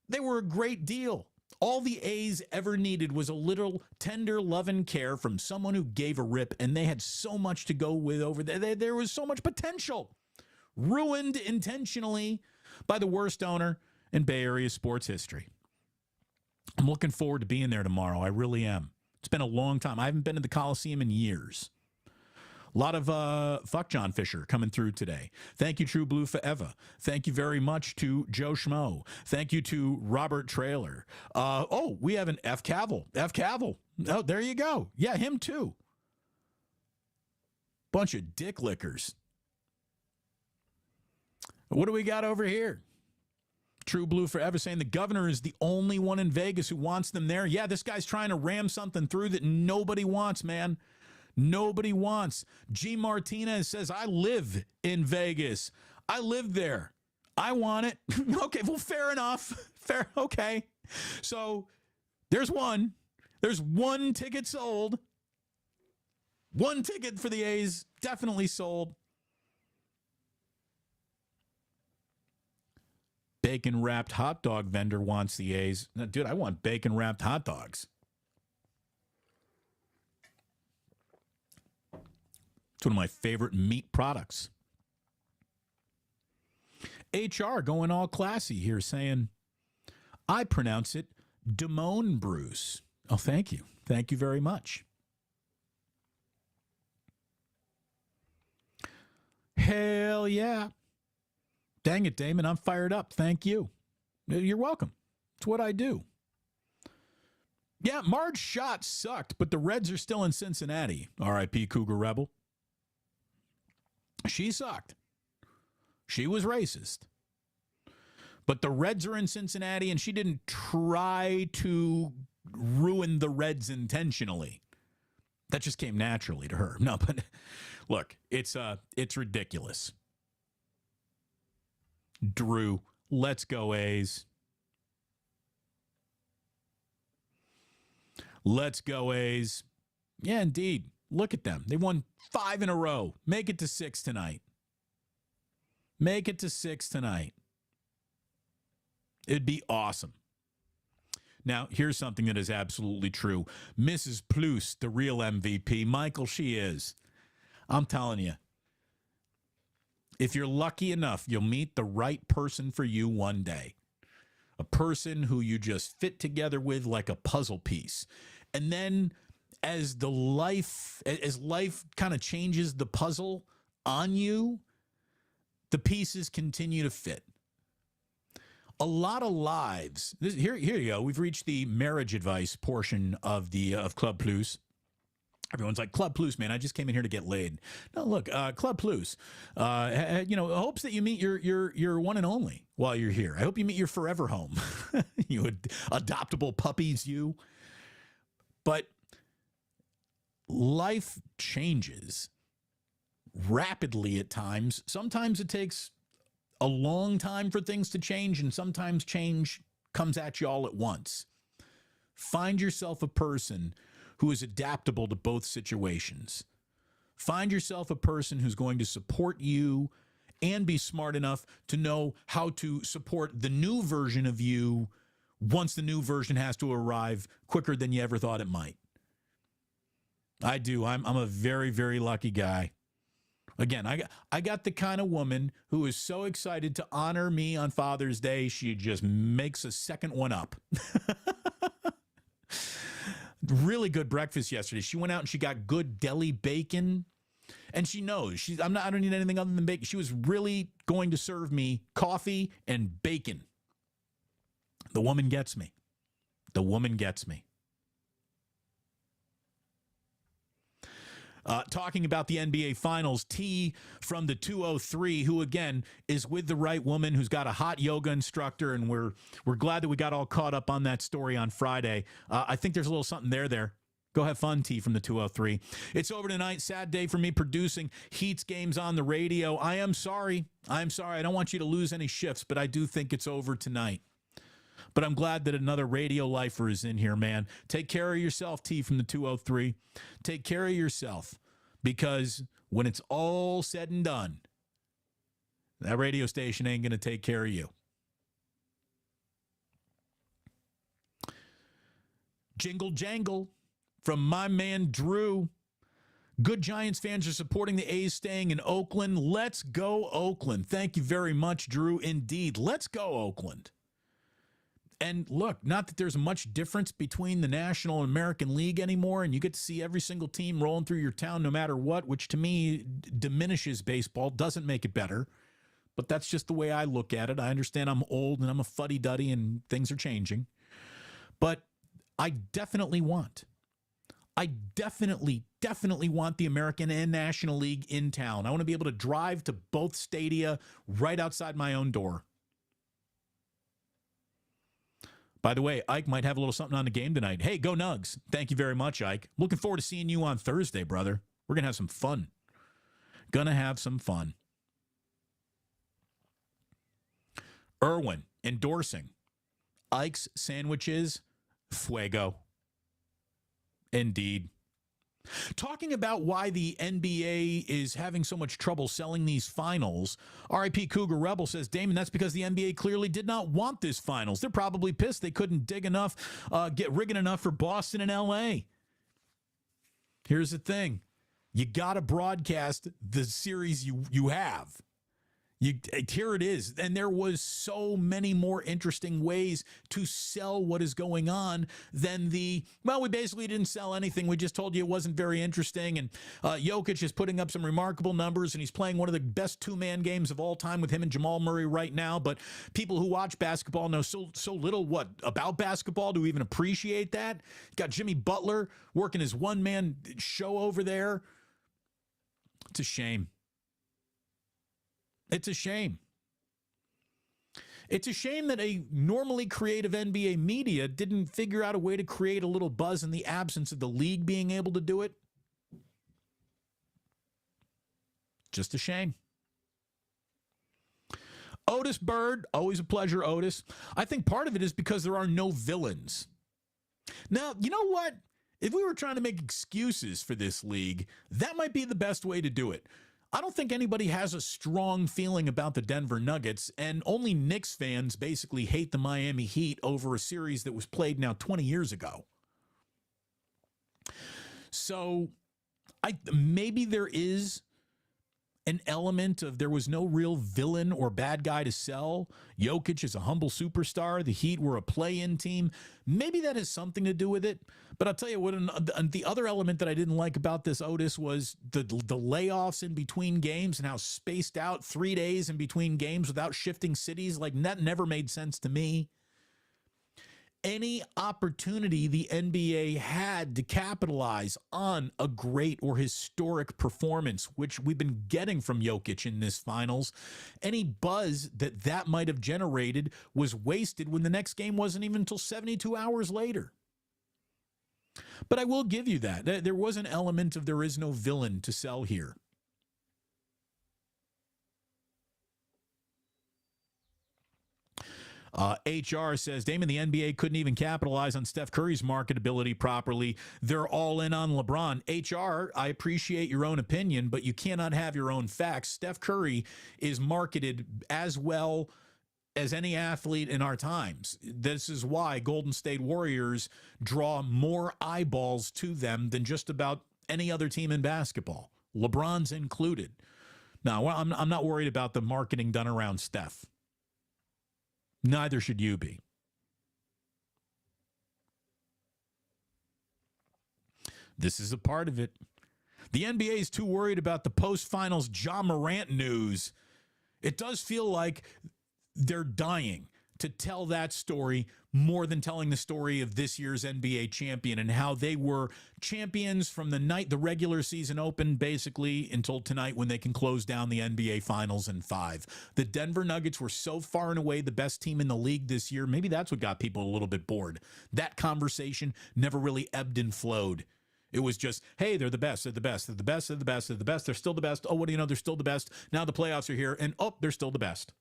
They were a great deal. All the A's ever needed was a little tender love and care from someone who gave a rip, and they had so much to go with over there. There was so much potential. Ruined intentionally by the worst owner in Bay Area sports history. I'm looking forward to being there tomorrow. I really am. It's been a long time. I haven't been to the Coliseum in years. A lot of fuck John Fisher coming through today. Thank you, True Blue Forever. Thank you very much to Joe Schmo. Thank you to Robert Trailer. We have an F. Cavill. Oh, there you go. Yeah, him too. Bunch of dick lickers. What do we got over here? True Blue Forever saying the governor is the only one in Vegas who wants them there. Yeah, this guy's trying to ram something through that nobody wants, man. Nobody wants. G. Martinez says, I live in Vegas. I live there. I want it. Okay, well, fair enough. Fair, okay. So there's one. There's one ticket sold. One ticket for the A's definitely sold. Bacon-wrapped hot dog vendor wants the A's. Now, dude, I want bacon-wrapped hot dogs. It's one of my favorite meat products. HR going all classy here saying, I pronounce it Damon Bruce. Oh, thank you. Thank you very much. Hell yeah. Dang it, Damon, I'm fired up. Thank you. You're welcome. It's what I do. Yeah, Marge's shot sucked, but the Reds are still in Cincinnati. R.I.P. Cougar Rebel. She sucked. She was racist. But the Reds are in Cincinnati, and she didn't try to ruin the Reds intentionally. That just came naturally to her. No, but look, it's ridiculous. Drew, let's go A's. Let's go A's. Yeah, indeed. Look at them. They won 5 in a row. Make it to 6 tonight. Make it to 6 tonight. It'd be awesome. Now, here's something that is absolutely true. Mrs. Plus, the real MVP. Michael, she is. I'm telling you. If you're lucky enough, you'll meet the right person for you one day. A person who you just fit together with like a puzzle piece. And then as life kind of changes the puzzle on you, the pieces continue to fit. A lot of lives. Here you go. We've reached the marriage advice portion of Club Plus. Everyone's like, Club Plus, man, I just came in here to get laid. No, look, Club Plus, hopes that you meet your one and only while you're here. I hope you meet your forever home. You adoptable puppies, you. But life changes rapidly at times. Sometimes it takes a long time for things to change, and sometimes change comes at you all at once. Find yourself a person who is adaptable to both situations. Find yourself a person who's going to support you and be smart enough to know how to support the new version of you once the new version has to arrive quicker than you ever thought it might. I do. I'm a very, very lucky guy. Again, I got the kind of woman who is so excited to honor me on Father's Day, she just makes a second one up. Really good breakfast yesterday. She went out and she got good deli bacon, and she knows I don't need anything other than bacon. She was really going to serve me coffee and bacon. The woman gets me. The woman gets me. Talking about the NBA Finals, T from the 203, who again is with the right woman, who's got a hot yoga instructor, and we're glad that we got all caught up on that story on Friday. I think there's a little something there. Go have fun, T from the 203. It's over tonight. Sad day for me producing Heat's games on the radio. I am sorry. I don't want you to lose any shifts, but I do think it's over tonight. But I'm glad that another radio lifer is in here, man. Take care of yourself, T from the 203. Take care of yourself, because when it's all said and done, that radio station ain't going to take care of you. Jingle jangle from my man Drew. Good Giants fans are supporting the A's staying in Oakland. Let's go, Oakland. Thank you very much, Drew. Indeed, let's go, Oakland. And look, not that there's much difference between the National and American League anymore, and you get to see every single team rolling through your town no matter what, which to me diminishes baseball, doesn't make it better. But that's just the way I look at it. I understand I'm old and I'm a fuddy-duddy and things are changing. But I definitely want the American and National League in town. I want to be able to drive to both stadia right outside my own door. By the way, Ike might have a little something on the game tonight. Hey, go Nugs. Thank you very much, Ike. Looking forward to seeing you on Thursday, brother. We're going to have some fun. Irwin, endorsing Ike's sandwiches, fuego. Indeed. Talking about why the NBA is having so much trouble selling these finals, RIP Cougar Rebel says, Damon, that's because the NBA clearly did not want this finals. They're probably pissed they couldn't dig enough, get rigging enough for Boston and LA. Here's the thing. You got to broadcast the series you have. Here it is. And there was so many more interesting ways to sell what is going on than we basically didn't sell anything. We just told you it wasn't very interesting. And Jokic is putting up some remarkable numbers, and he's playing one of the best two-man games of all time with him and Jamal Murray right now. But people who watch basketball know so little about basketball to even appreciate that. Got Jimmy Butler working his one-man show over there. It's a shame. It's a shame. It's a shame that a normally creative NBA media didn't figure out a way to create a little buzz in the absence of the league being able to do it. Just a shame. Otis Bird, always a pleasure, Otis. I think part of it is because there are no villains. Now, you know what? If we were trying to make excuses for this league, that might be the best way to do it. I don't think anybody has a strong feeling about the Denver Nuggets, and only Knicks fans basically hate the Miami Heat over a series that was played now 20 years ago. So maybe there is an element of there was no real villain or bad guy to sell. Jokic is a humble superstar. The Heat were a play-in team. Maybe that has something to do with it. But I'll tell you what, the other element that I didn't like about this, Otis, was the layoffs in between games and how spaced out 3 days in between games without shifting cities. Like, that never made sense to me. Any opportunity the NBA had to capitalize on a great or historic performance, which we've been getting from Jokic in this finals, any buzz that might have generated was wasted when the next game wasn't even until 72 hours later. But I will give you that. There was an element of there is no villain to sell here. HR says, Damon, the NBA couldn't even capitalize on Steph Curry's marketability properly. They're all in on LeBron. HR, I appreciate your own opinion, but you cannot have your own facts. Steph Curry is marketed as well as any athlete in our times. This is why Golden State Warriors draw more eyeballs to them than just about any other team in basketball, LeBron's included. Now, I'm not worried about the marketing done around Steph. Neither should you be. This is a part of it. The NBA is too worried about the post-finals Ja Morant news. It does feel like they're dying to tell that story more than telling the story of this year's NBA champion and how they were champions from the night the regular season opened, basically, until tonight when they can close down the NBA Finals in 5. The Denver Nuggets were so far and away the best team in the league this year. Maybe that's what got people a little bit bored. That conversation never really ebbed and flowed. It was just, hey, they're the best, they're the best, they're the best, they're the best, they're the best, they're still the best. Oh, what do you know? They're still the best. Now the playoffs are here, and oh, they're still the best.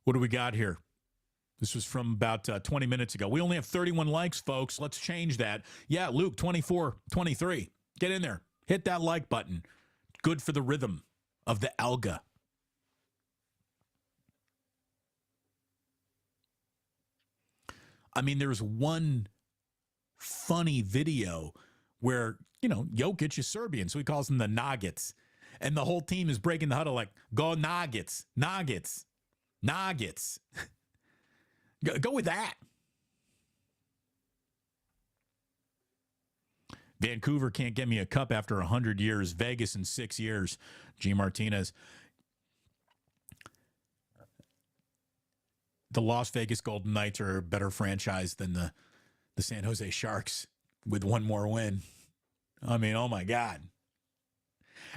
What do we got here? This was from about 20 minutes ago. We only have 31 likes, folks. Let's change that. Yeah, Luke, 24-23. Get in there. Hit that like button. Good for the rhythm of the alga. I mean, there's one funny video where, Jokic is Serbian, so he calls them the Nuggets. And the whole team is breaking the huddle like, go Nuggets, Nuggets. Nuggets. Go with that. Vancouver can't get me a cup after 100 years. Vegas in 6 years. G. Martinez. The Las Vegas Golden Knights are a better franchise than the San Jose Sharks with one more win. I mean, oh my God.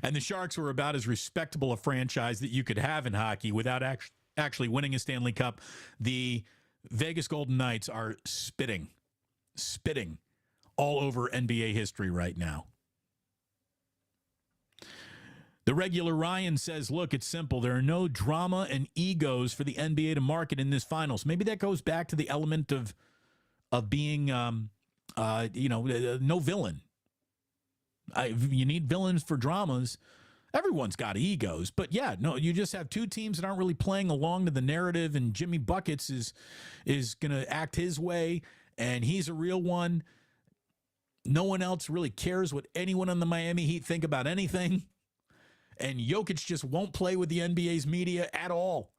And the Sharks were about as respectable a franchise that you could have in hockey without actually winning a Stanley Cup. The Vegas Golden Knights are spitting all over NBA history right now. The regular Ryan says, look, it's simple. There are no drama and egos for the NBA to market in this finals. Maybe that goes back to the element of being, no villain. You need villains for dramas. Everyone's got egos, but yeah, no, you just have two teams that aren't really playing along to the narrative, and Jimmy Buckets is going to act his way, and he's a real one. No one else really cares what anyone on the Miami Heat think about anything, and Jokic just won't play with the NBA's media at all.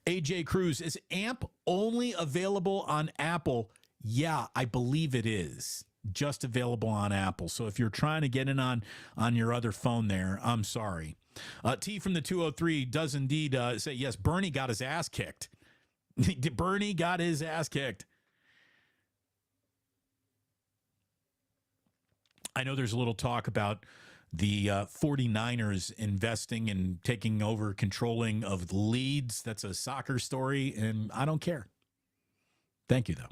AJ Cruz, is AMP only available on Apple? Yeah, I believe it is. Just available on Apple. So if you're trying to get in on your other phone there, I'm sorry. T from the 203 does indeed say, yes, Bernie got his ass kicked. Bernie got his ass kicked. I know there's a little talk about the 49ers investing and taking over controlling of the Leeds. That's a soccer story, and I don't care. Thank you, though.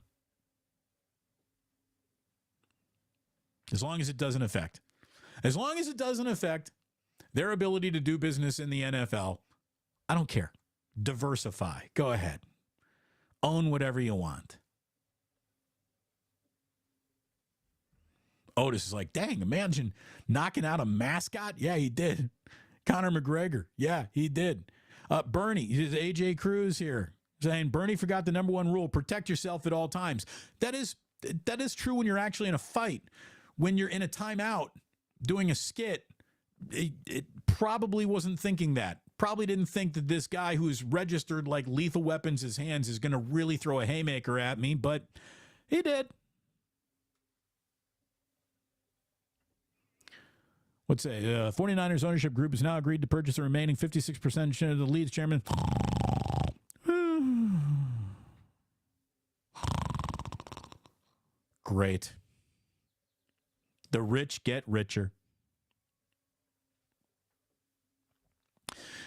As long as it doesn't affect their ability to do business in the NFL, I don't care. Diversify. Go ahead. Own whatever you want. Otis is like, dang, imagine knocking out a mascot. Yeah, he did. Conor McGregor. Yeah, he did. Bernie, is AJ Cruz here saying Bernie forgot the number one rule: protect yourself at all times. That is true when you're actually in a fight. When you're in a timeout doing a skit, it probably wasn't thinking that. Probably didn't think that this guy who's registered like Lethal Weapons his hands is going to really throw a haymaker at me, but he did. What's that? 49ers ownership group has now agreed to purchase the remaining 56% of the Leeds chairman. Great. The rich get richer.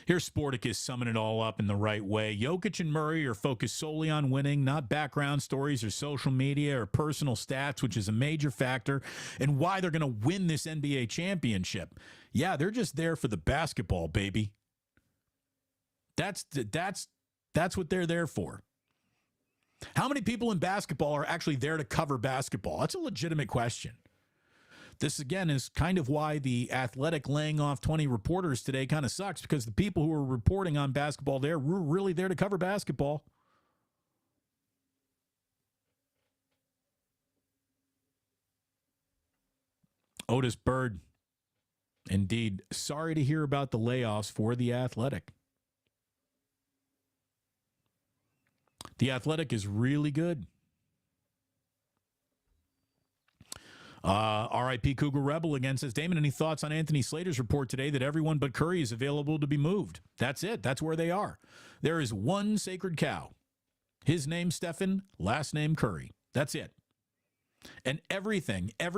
Here's Sporticus summing it all up in the right way. Jokic and Murray are focused solely on winning, not background stories or social media or personal stats, which is a major factor in why they're going to win this NBA championship. Yeah, they're just there for the basketball, baby. That's what they're there for. How many people in basketball are actually there to cover basketball? That's a legitimate question. This, again, is kind of why the Athletic laying off 20 reporters today kind of sucks, because the people who are reporting on basketball there were really there to cover basketball. Otis Bird, indeed, sorry to hear about the layoffs for the Athletic. The Athletic is really good. RIP Cougar Rebel again says, Damon, any thoughts on Anthony Slater's report today that everyone but Curry is available to be moved? That's it. That's where they are. There is one sacred cow. His name, Stephen, last name, Curry. That's it. And every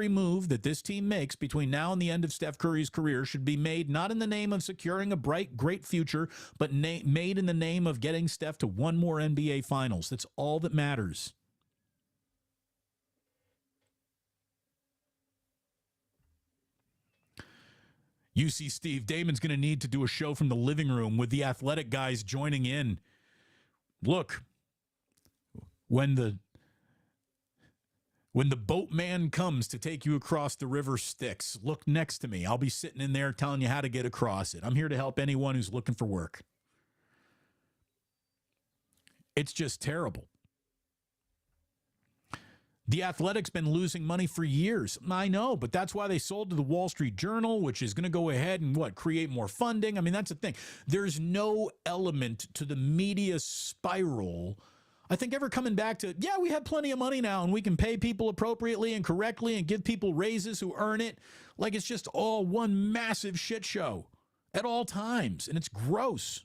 move that this team makes between now and the end of Steph Curry's career should be made not in the name of securing a bright, great future, but made in the name of getting Steph to one more NBA Finals. That's all that matters. You see, Steve, Damon's going to need to do a show from the living room with the Athletic guys joining in. Look, when the boatman comes to take you across the river Styx, look next to me. I'll be sitting in there telling you how to get across it. I'm here to help anyone who's looking for work. It's just terrible. The Athletic's been losing money for years. I know, but that's why they sold to the Wall Street Journal, which is going to go ahead and create more funding. I mean, that's the thing. There's no element to the media spiral, I think, ever coming back to, yeah, we have plenty of money now and we can pay people appropriately and correctly and give people raises who earn it. Like, it's just all one massive shit show at all times, and it's gross.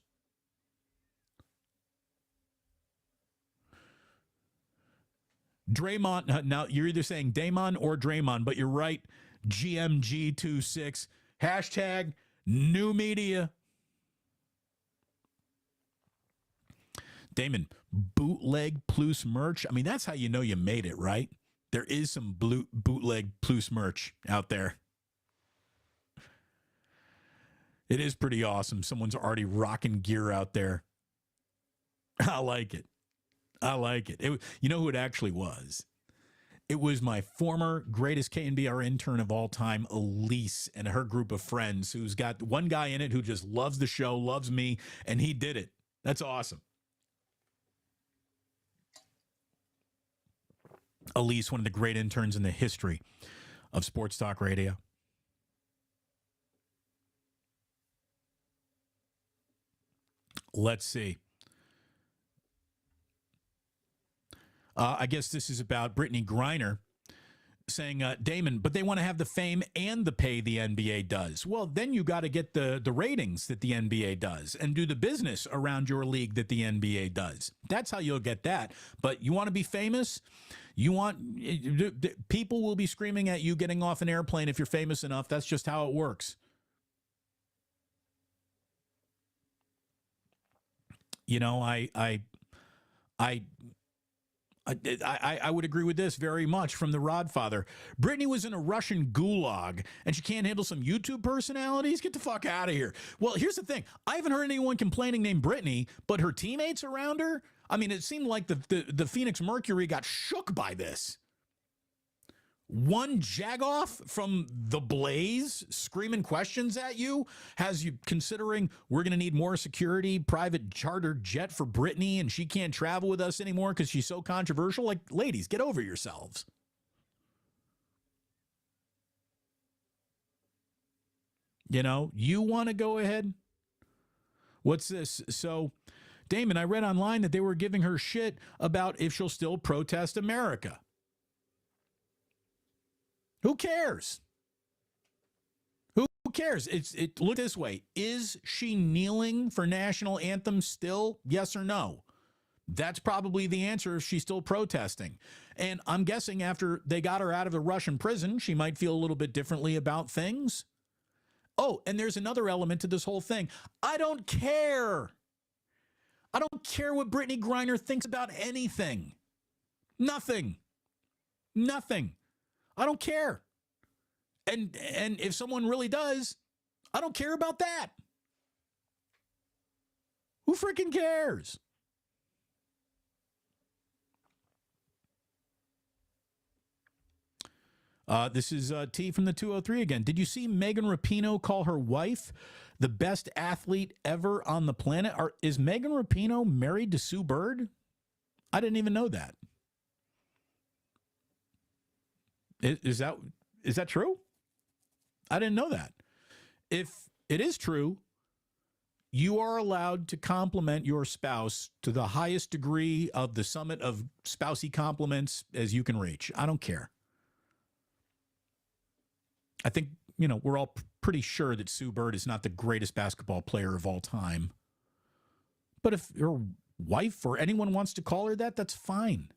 Draymond, now you're either saying Damon or Draymond, but you're right. GMG26, hashtag new media. Damon, bootleg plus merch. I mean, that's how you know you made it, right? There is some bootleg plus merch out there. It is pretty awesome. Someone's already rocking gear out there. I like it. I like it. You know who it actually was? It was my former greatest KNBR intern of all time, Elise, and her group of friends, who's got one guy in it who just loves the show, loves me, and he did it. That's awesome. Elise, one of the great interns in the history of Sports Talk Radio. Let's see. I guess this is about Brittany Griner saying, Damon, but they want to have the fame and the pay the NBA does. Well, then you got to get the ratings that the NBA does and do the business around your league that the NBA does. That's how you'll get that. But you want to be famous? People will be screaming at you getting off an airplane if you're famous enough. That's just how it works. You know, I would agree with this very much from the Rodfather. Brittany was in a Russian gulag, and she can't handle some YouTube personalities? Get the fuck out of here. Well, here's the thing. I haven't heard anyone complaining named Brittany, but her teammates around her, I mean, it seemed like the Phoenix Mercury got shook by this. One jagoff from the Blaze screaming questions at you has you considering we're going to need more security, private charter jet for Brittany, and she can't travel with us anymore because she's so controversial. Like, ladies, get over yourselves. You know, you want to go ahead? What's this? So, Damon, I read online that they were giving her shit about if she'll still protest America. Who cares? Who cares? Look this way. Is she kneeling for national anthem still? Yes or no? That's probably the answer if she's still protesting. And I'm guessing after they got her out of the Russian prison, she might feel a little bit differently about things. Oh, and there's another element to this whole thing. I don't care. I don't care what Brittany Griner thinks about anything. Nothing. Nothing. I don't care. And if someone really does, I don't care about that. Who freaking cares? This is T from the 203 again. Did you see Megan Rapinoe call her wife the best athlete ever on the planet? Is Megan Rapinoe married to Sue Bird? I didn't even know that. Is that true? I didn't know that. If it is true, you are allowed to compliment your spouse to the highest degree of the summit of spousey compliments as you can reach. I don't care. I think, we're all pretty sure that Sue Bird is not the greatest basketball player of all time. But if her wife or anyone wants to call her that, that's fine.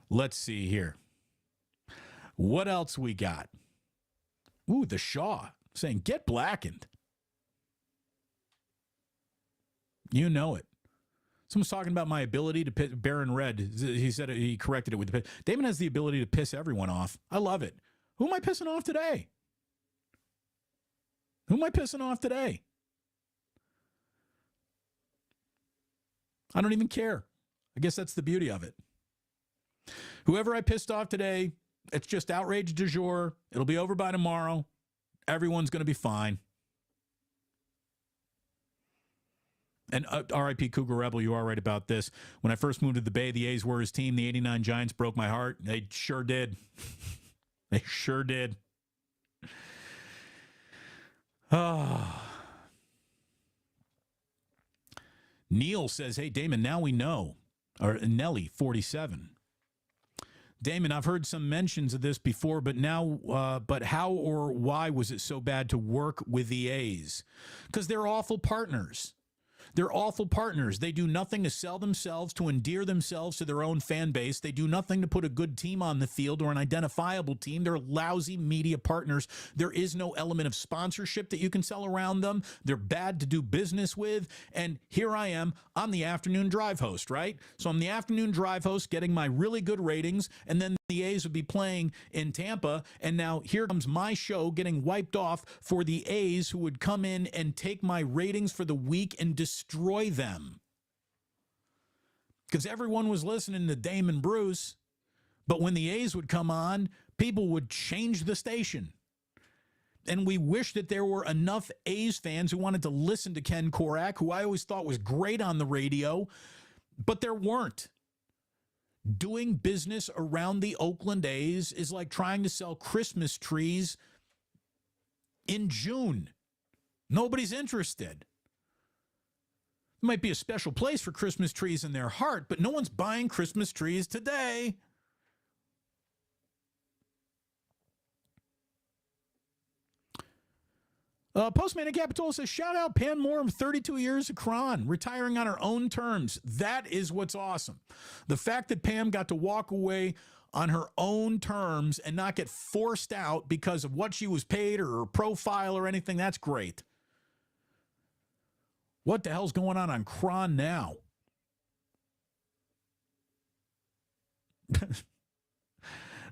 Let's see here. What else we got? Ooh, the Shaw saying, get blackened. You know it. Someone's talking about my ability to piss. Baron Red, he said he corrected it with the piss. Damon has the ability to piss everyone off. I love it. Who am I pissing off today? Who am I pissing off today? I don't even care. I guess that's the beauty of it. Whoever I pissed off today, it's just outrage du jour. It'll be over by tomorrow. Everyone's going to be fine. And R.I.P. Cougar Rebel, you are right about this. When I first moved to the Bay, the A's were his team. The 89 Giants broke my heart. They sure did. They sure did. Neil says, hey, Damon, now we know. Or Nelly, 47. Damon, I've heard some mentions of this before, but how or why was it so bad to work with the A's? Because they're awful partners. They're awful partners. They do nothing to sell themselves, to endear themselves to their own fan base. They do nothing to put a good team on the field or an identifiable team. They're lousy media partners. There is no element of sponsorship that you can sell around them. They're bad to do business with. And here I am. I'm the afternoon drive host, right? So I'm the afternoon drive host getting my really good ratings, and then the A's would be playing in Tampa, and now here comes my show getting wiped off for the A's, who would come in and take my ratings for the week and destroy them. Because everyone was listening to Damon Bruce, but when the A's would come on, people would change the station. And we wish that there were enough A's fans who wanted to listen to Ken Korak, who I always thought was great on the radio, but there weren't. Doing business around the Oakland A's is like trying to sell Christmas trees in June. Nobody's interested. There might be a special place for Christmas trees in their heart, but no one's buying Christmas trees today. Postman in Capitola says, shout out Pam Moore of 32 years of Cron, retiring on her own terms. That is what's awesome. The fact that Pam got to walk away on her own terms and not get forced out because of what she was paid or her profile or anything, that's great. What the hell's going on Cron now?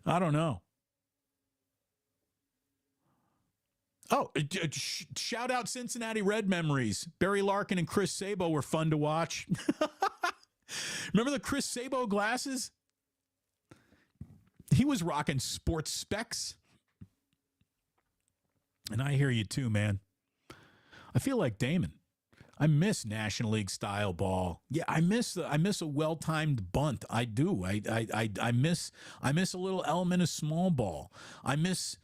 I don't know. Oh, shout out Cincinnati Red memories. Barry Larkin and Chris Sabo were fun to watch. Remember the Chris Sabo glasses? He was rocking sports specs. And I hear you too, man. I feel like Damon. I miss National League style ball. Yeah, I miss a well-timed bunt. I do. I miss a little element of small ball. I miss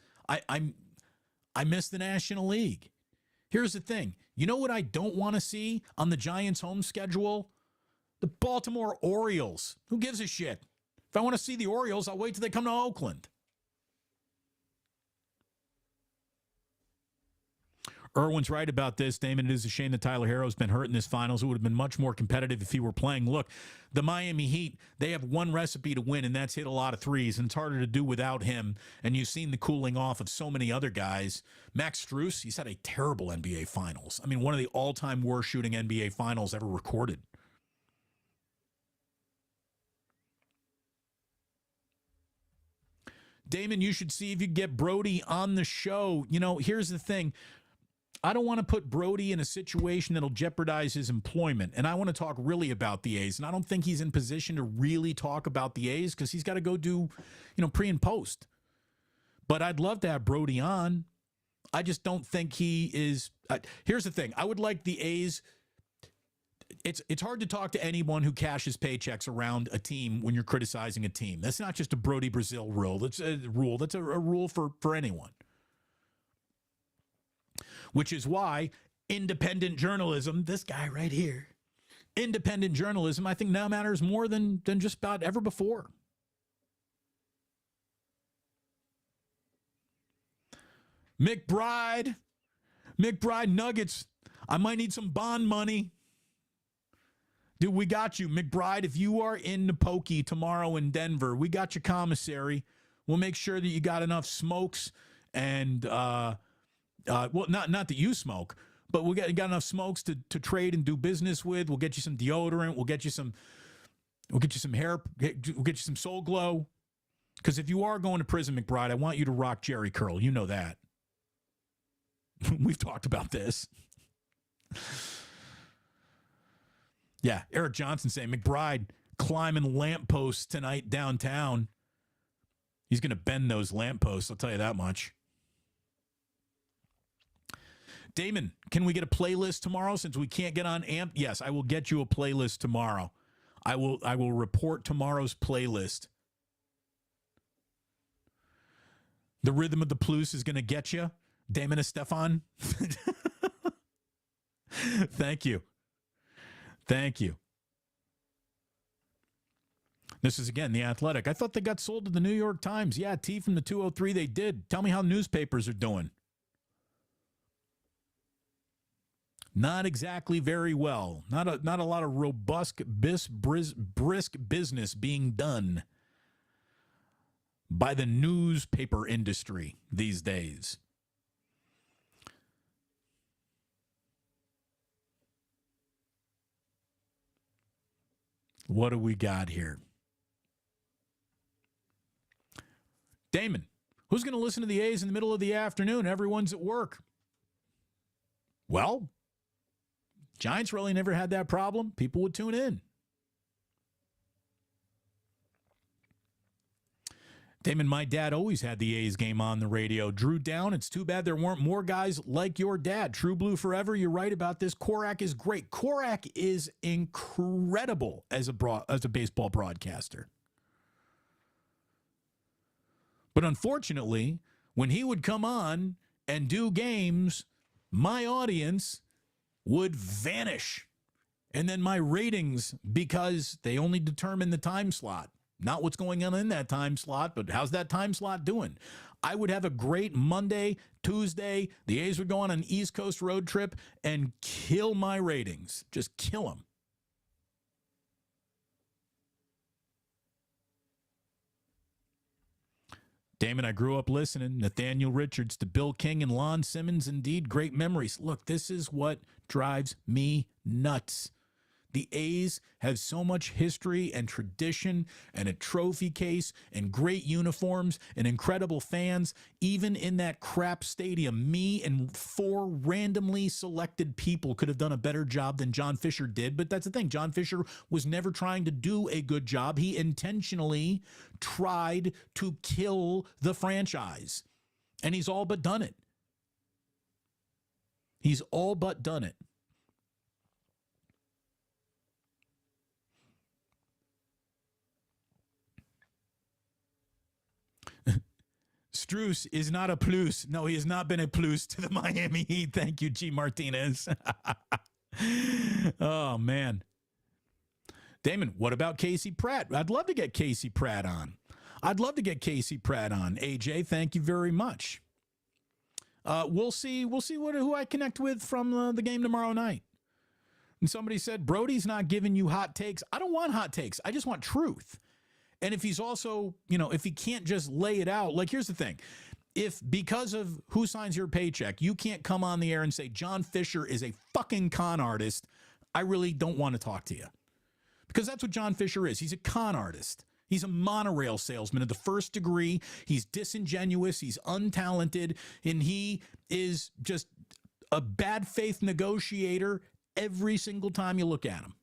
the National League. Here's the thing. You know what I don't want to see on the Giants' home schedule? The Baltimore Orioles. Who gives a shit? If I want to see the Orioles, I'll wait till they come to Oakland. Irwin's right about this. Damon, it is a shame that Tyler Herro's been hurt in this finals. It would have been much more competitive if he were playing. Look, the Miami Heat, they have one recipe to win, and that's hit a lot of threes, and it's harder to do without him. And you've seen the cooling off of so many other guys. Max Strus, he's had a terrible NBA finals. I mean, one of the all-time worst shooting NBA finals ever recorded. Damon, you should see if you get Brody on the show. You know, here's the thing. I don't want to put Brody in a situation that'll jeopardize his employment. And I want to talk really about the A's. And I don't think he's in position to really talk about the A's because he's got to go do, pre and post. But I'd love to have Brody on. I just don't think he is. Here's the thing. I would like the A's. It's hard to talk to anyone who cashes paychecks around a team when you're criticizing a team. That's not just a Brody Brazil rule. That's a rule. That's a rule for anyone. Which is why independent journalism, this guy right here, independent journalism, I think now matters more than just about ever before. McBride Nuggets, I might need some bond money. Dude, we got you. McBride, if you are in the pokey tomorrow in Denver, we got your commissary. We'll make sure that you got enough smokes and, well, not that you smoke, but we got enough smokes to trade and do business with. We'll get you some deodorant. We'll get you some hair. We'll get you some Soul Glow. Because if you are going to prison, McBride, I want you to rock Jerry curl. You know that. We've talked about this. Yeah, Eric Johnson saying McBride climbing lampposts tonight downtown. He's going to bend those lampposts, I'll tell you that much. Damon, can we get a playlist tomorrow since we can't get on AMP? Yes, I will get you a playlist tomorrow. I will report tomorrow's playlist. The rhythm of the blues is going to get you. Damon and Stefan. Thank you. Thank you. This is, again, The Athletic. I thought they got sold to the New York Times. Yeah, T from the 203, they did. Tell me how newspapers are doing. Not exactly very well. Not a lot of robust, brisk business being done by the newspaper industry these days. What do we got here? Damon, who's going to listen to the A's in the middle of the afternoon? Everyone's at work. Well, Giants really never had that problem. People would tune in. Damon, my dad always had the A's game on the radio. Drew Down, it's too bad there weren't more guys like your dad. True Blue forever. You're right about this. Korak is great. Korak is incredible as a baseball broadcaster. But unfortunately, when he would come on and do games, my audience would vanish. And then my ratings, because they only determine the time slot. Not what's going on in that time slot, but how's that time slot doing? I would have a great Monday, Tuesday. The A's would go on an East Coast road trip and kill my ratings. Just kill them. Damon, I grew up listening. Nathaniel Richards to Bill King and Lon Simmons. Indeed, great memories. Look, this is what drives me nuts. The A's have so much history and tradition and a trophy case and great uniforms and incredible fans. Even in that crap stadium, me and 4 randomly selected people could have done a better job than John Fisher did. But that's the thing. John Fisher was never trying to do a good job. He intentionally tried to kill the franchise. And he's all but done it. He's all but done it. Strus is not a plus. No, he has not been a plus to the Miami Heat. Thank you, G. Martinez. Oh, man. Damon, what about Casey Pratt? I'd love to get Casey Pratt on. AJ, thank you very much. We'll see who I connect with from the game tomorrow night. And somebody said, Brody's not giving you hot takes. I don't want hot takes. I just want truth. And if he's also, if he can't just lay it out, like, here's the thing. If because of who signs your paycheck, you can't come on the air and say John Fisher is a fucking con artist, I really don't want to talk to you. Because that's what John Fisher is. He's a con artist. He's a monorail salesman of the first degree. He's disingenuous. He's untalented. And he is just a bad faith negotiator every single time you look at him.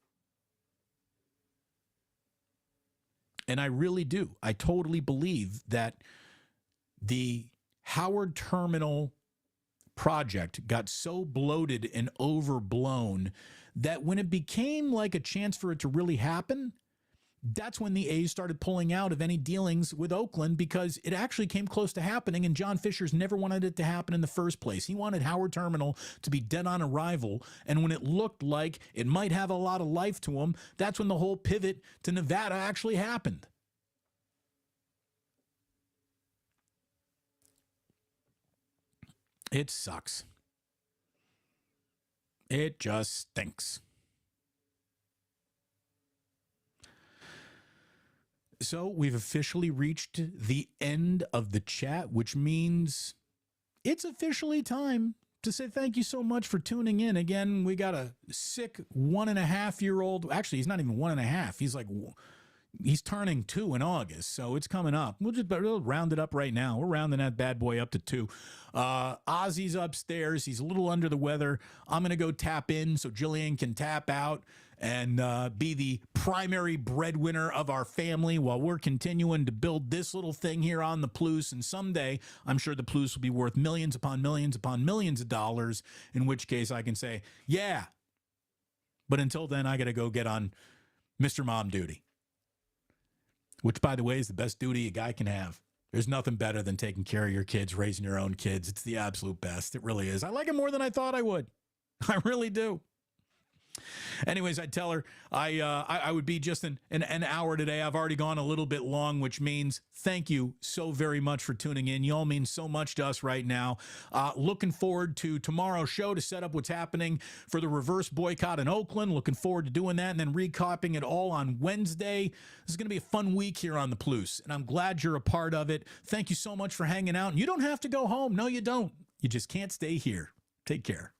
And I really do. I totally believe that the Howard Terminal project got so bloated and overblown that when it became like a chance for it to really happen, that's when the A's started pulling out of any dealings with Oakland, because it actually came close to happening, and John Fisher's never wanted it to happen in the first place. He wanted Howard Terminal to be dead on arrival, and when it looked like it might have a lot of life to him, that's when the whole pivot to Nevada actually happened. It sucks. It just stinks. So we've officially reached the end of the chat, which means it's officially time to say thank you so much for tuning in. Again, we got a sick 1.5-year-old. Actually, he's not even 1.5. He's turning 2 in August, so it's coming up. We'll round it up right now. We're rounding that bad boy up to 2. Ozzy's upstairs. He's a little under the weather. I'm going to go tap in so Jillian can tap out and be the primary breadwinner of our family while we're continuing to build this little thing here on the Plus. And someday, I'm sure the Plus will be worth millions upon millions upon millions of dollars, in which case I can say, yeah. But until then, I got to go get on Mr. Mom duty, which, by the way, is the best duty a guy can have. There's nothing better than taking care of your kids, raising your own kids. It's the absolute best. It really is. I like it more than I thought I would. I really do. Anyways, I'd tell her I would be just an hour today. I've already gone a little bit long, which means thank you so very much for tuning in. You all mean so much to us right now. Looking forward to tomorrow's show to set up what's happening for the reverse boycott in Oakland. Looking forward to doing that and then recapping it all on Wednesday. This is going to be a fun week here on the Plus, and I'm glad you're a part of it. Thank you so much for hanging out. And you don't have to go home. No, you don't. You just can't stay here. Take care.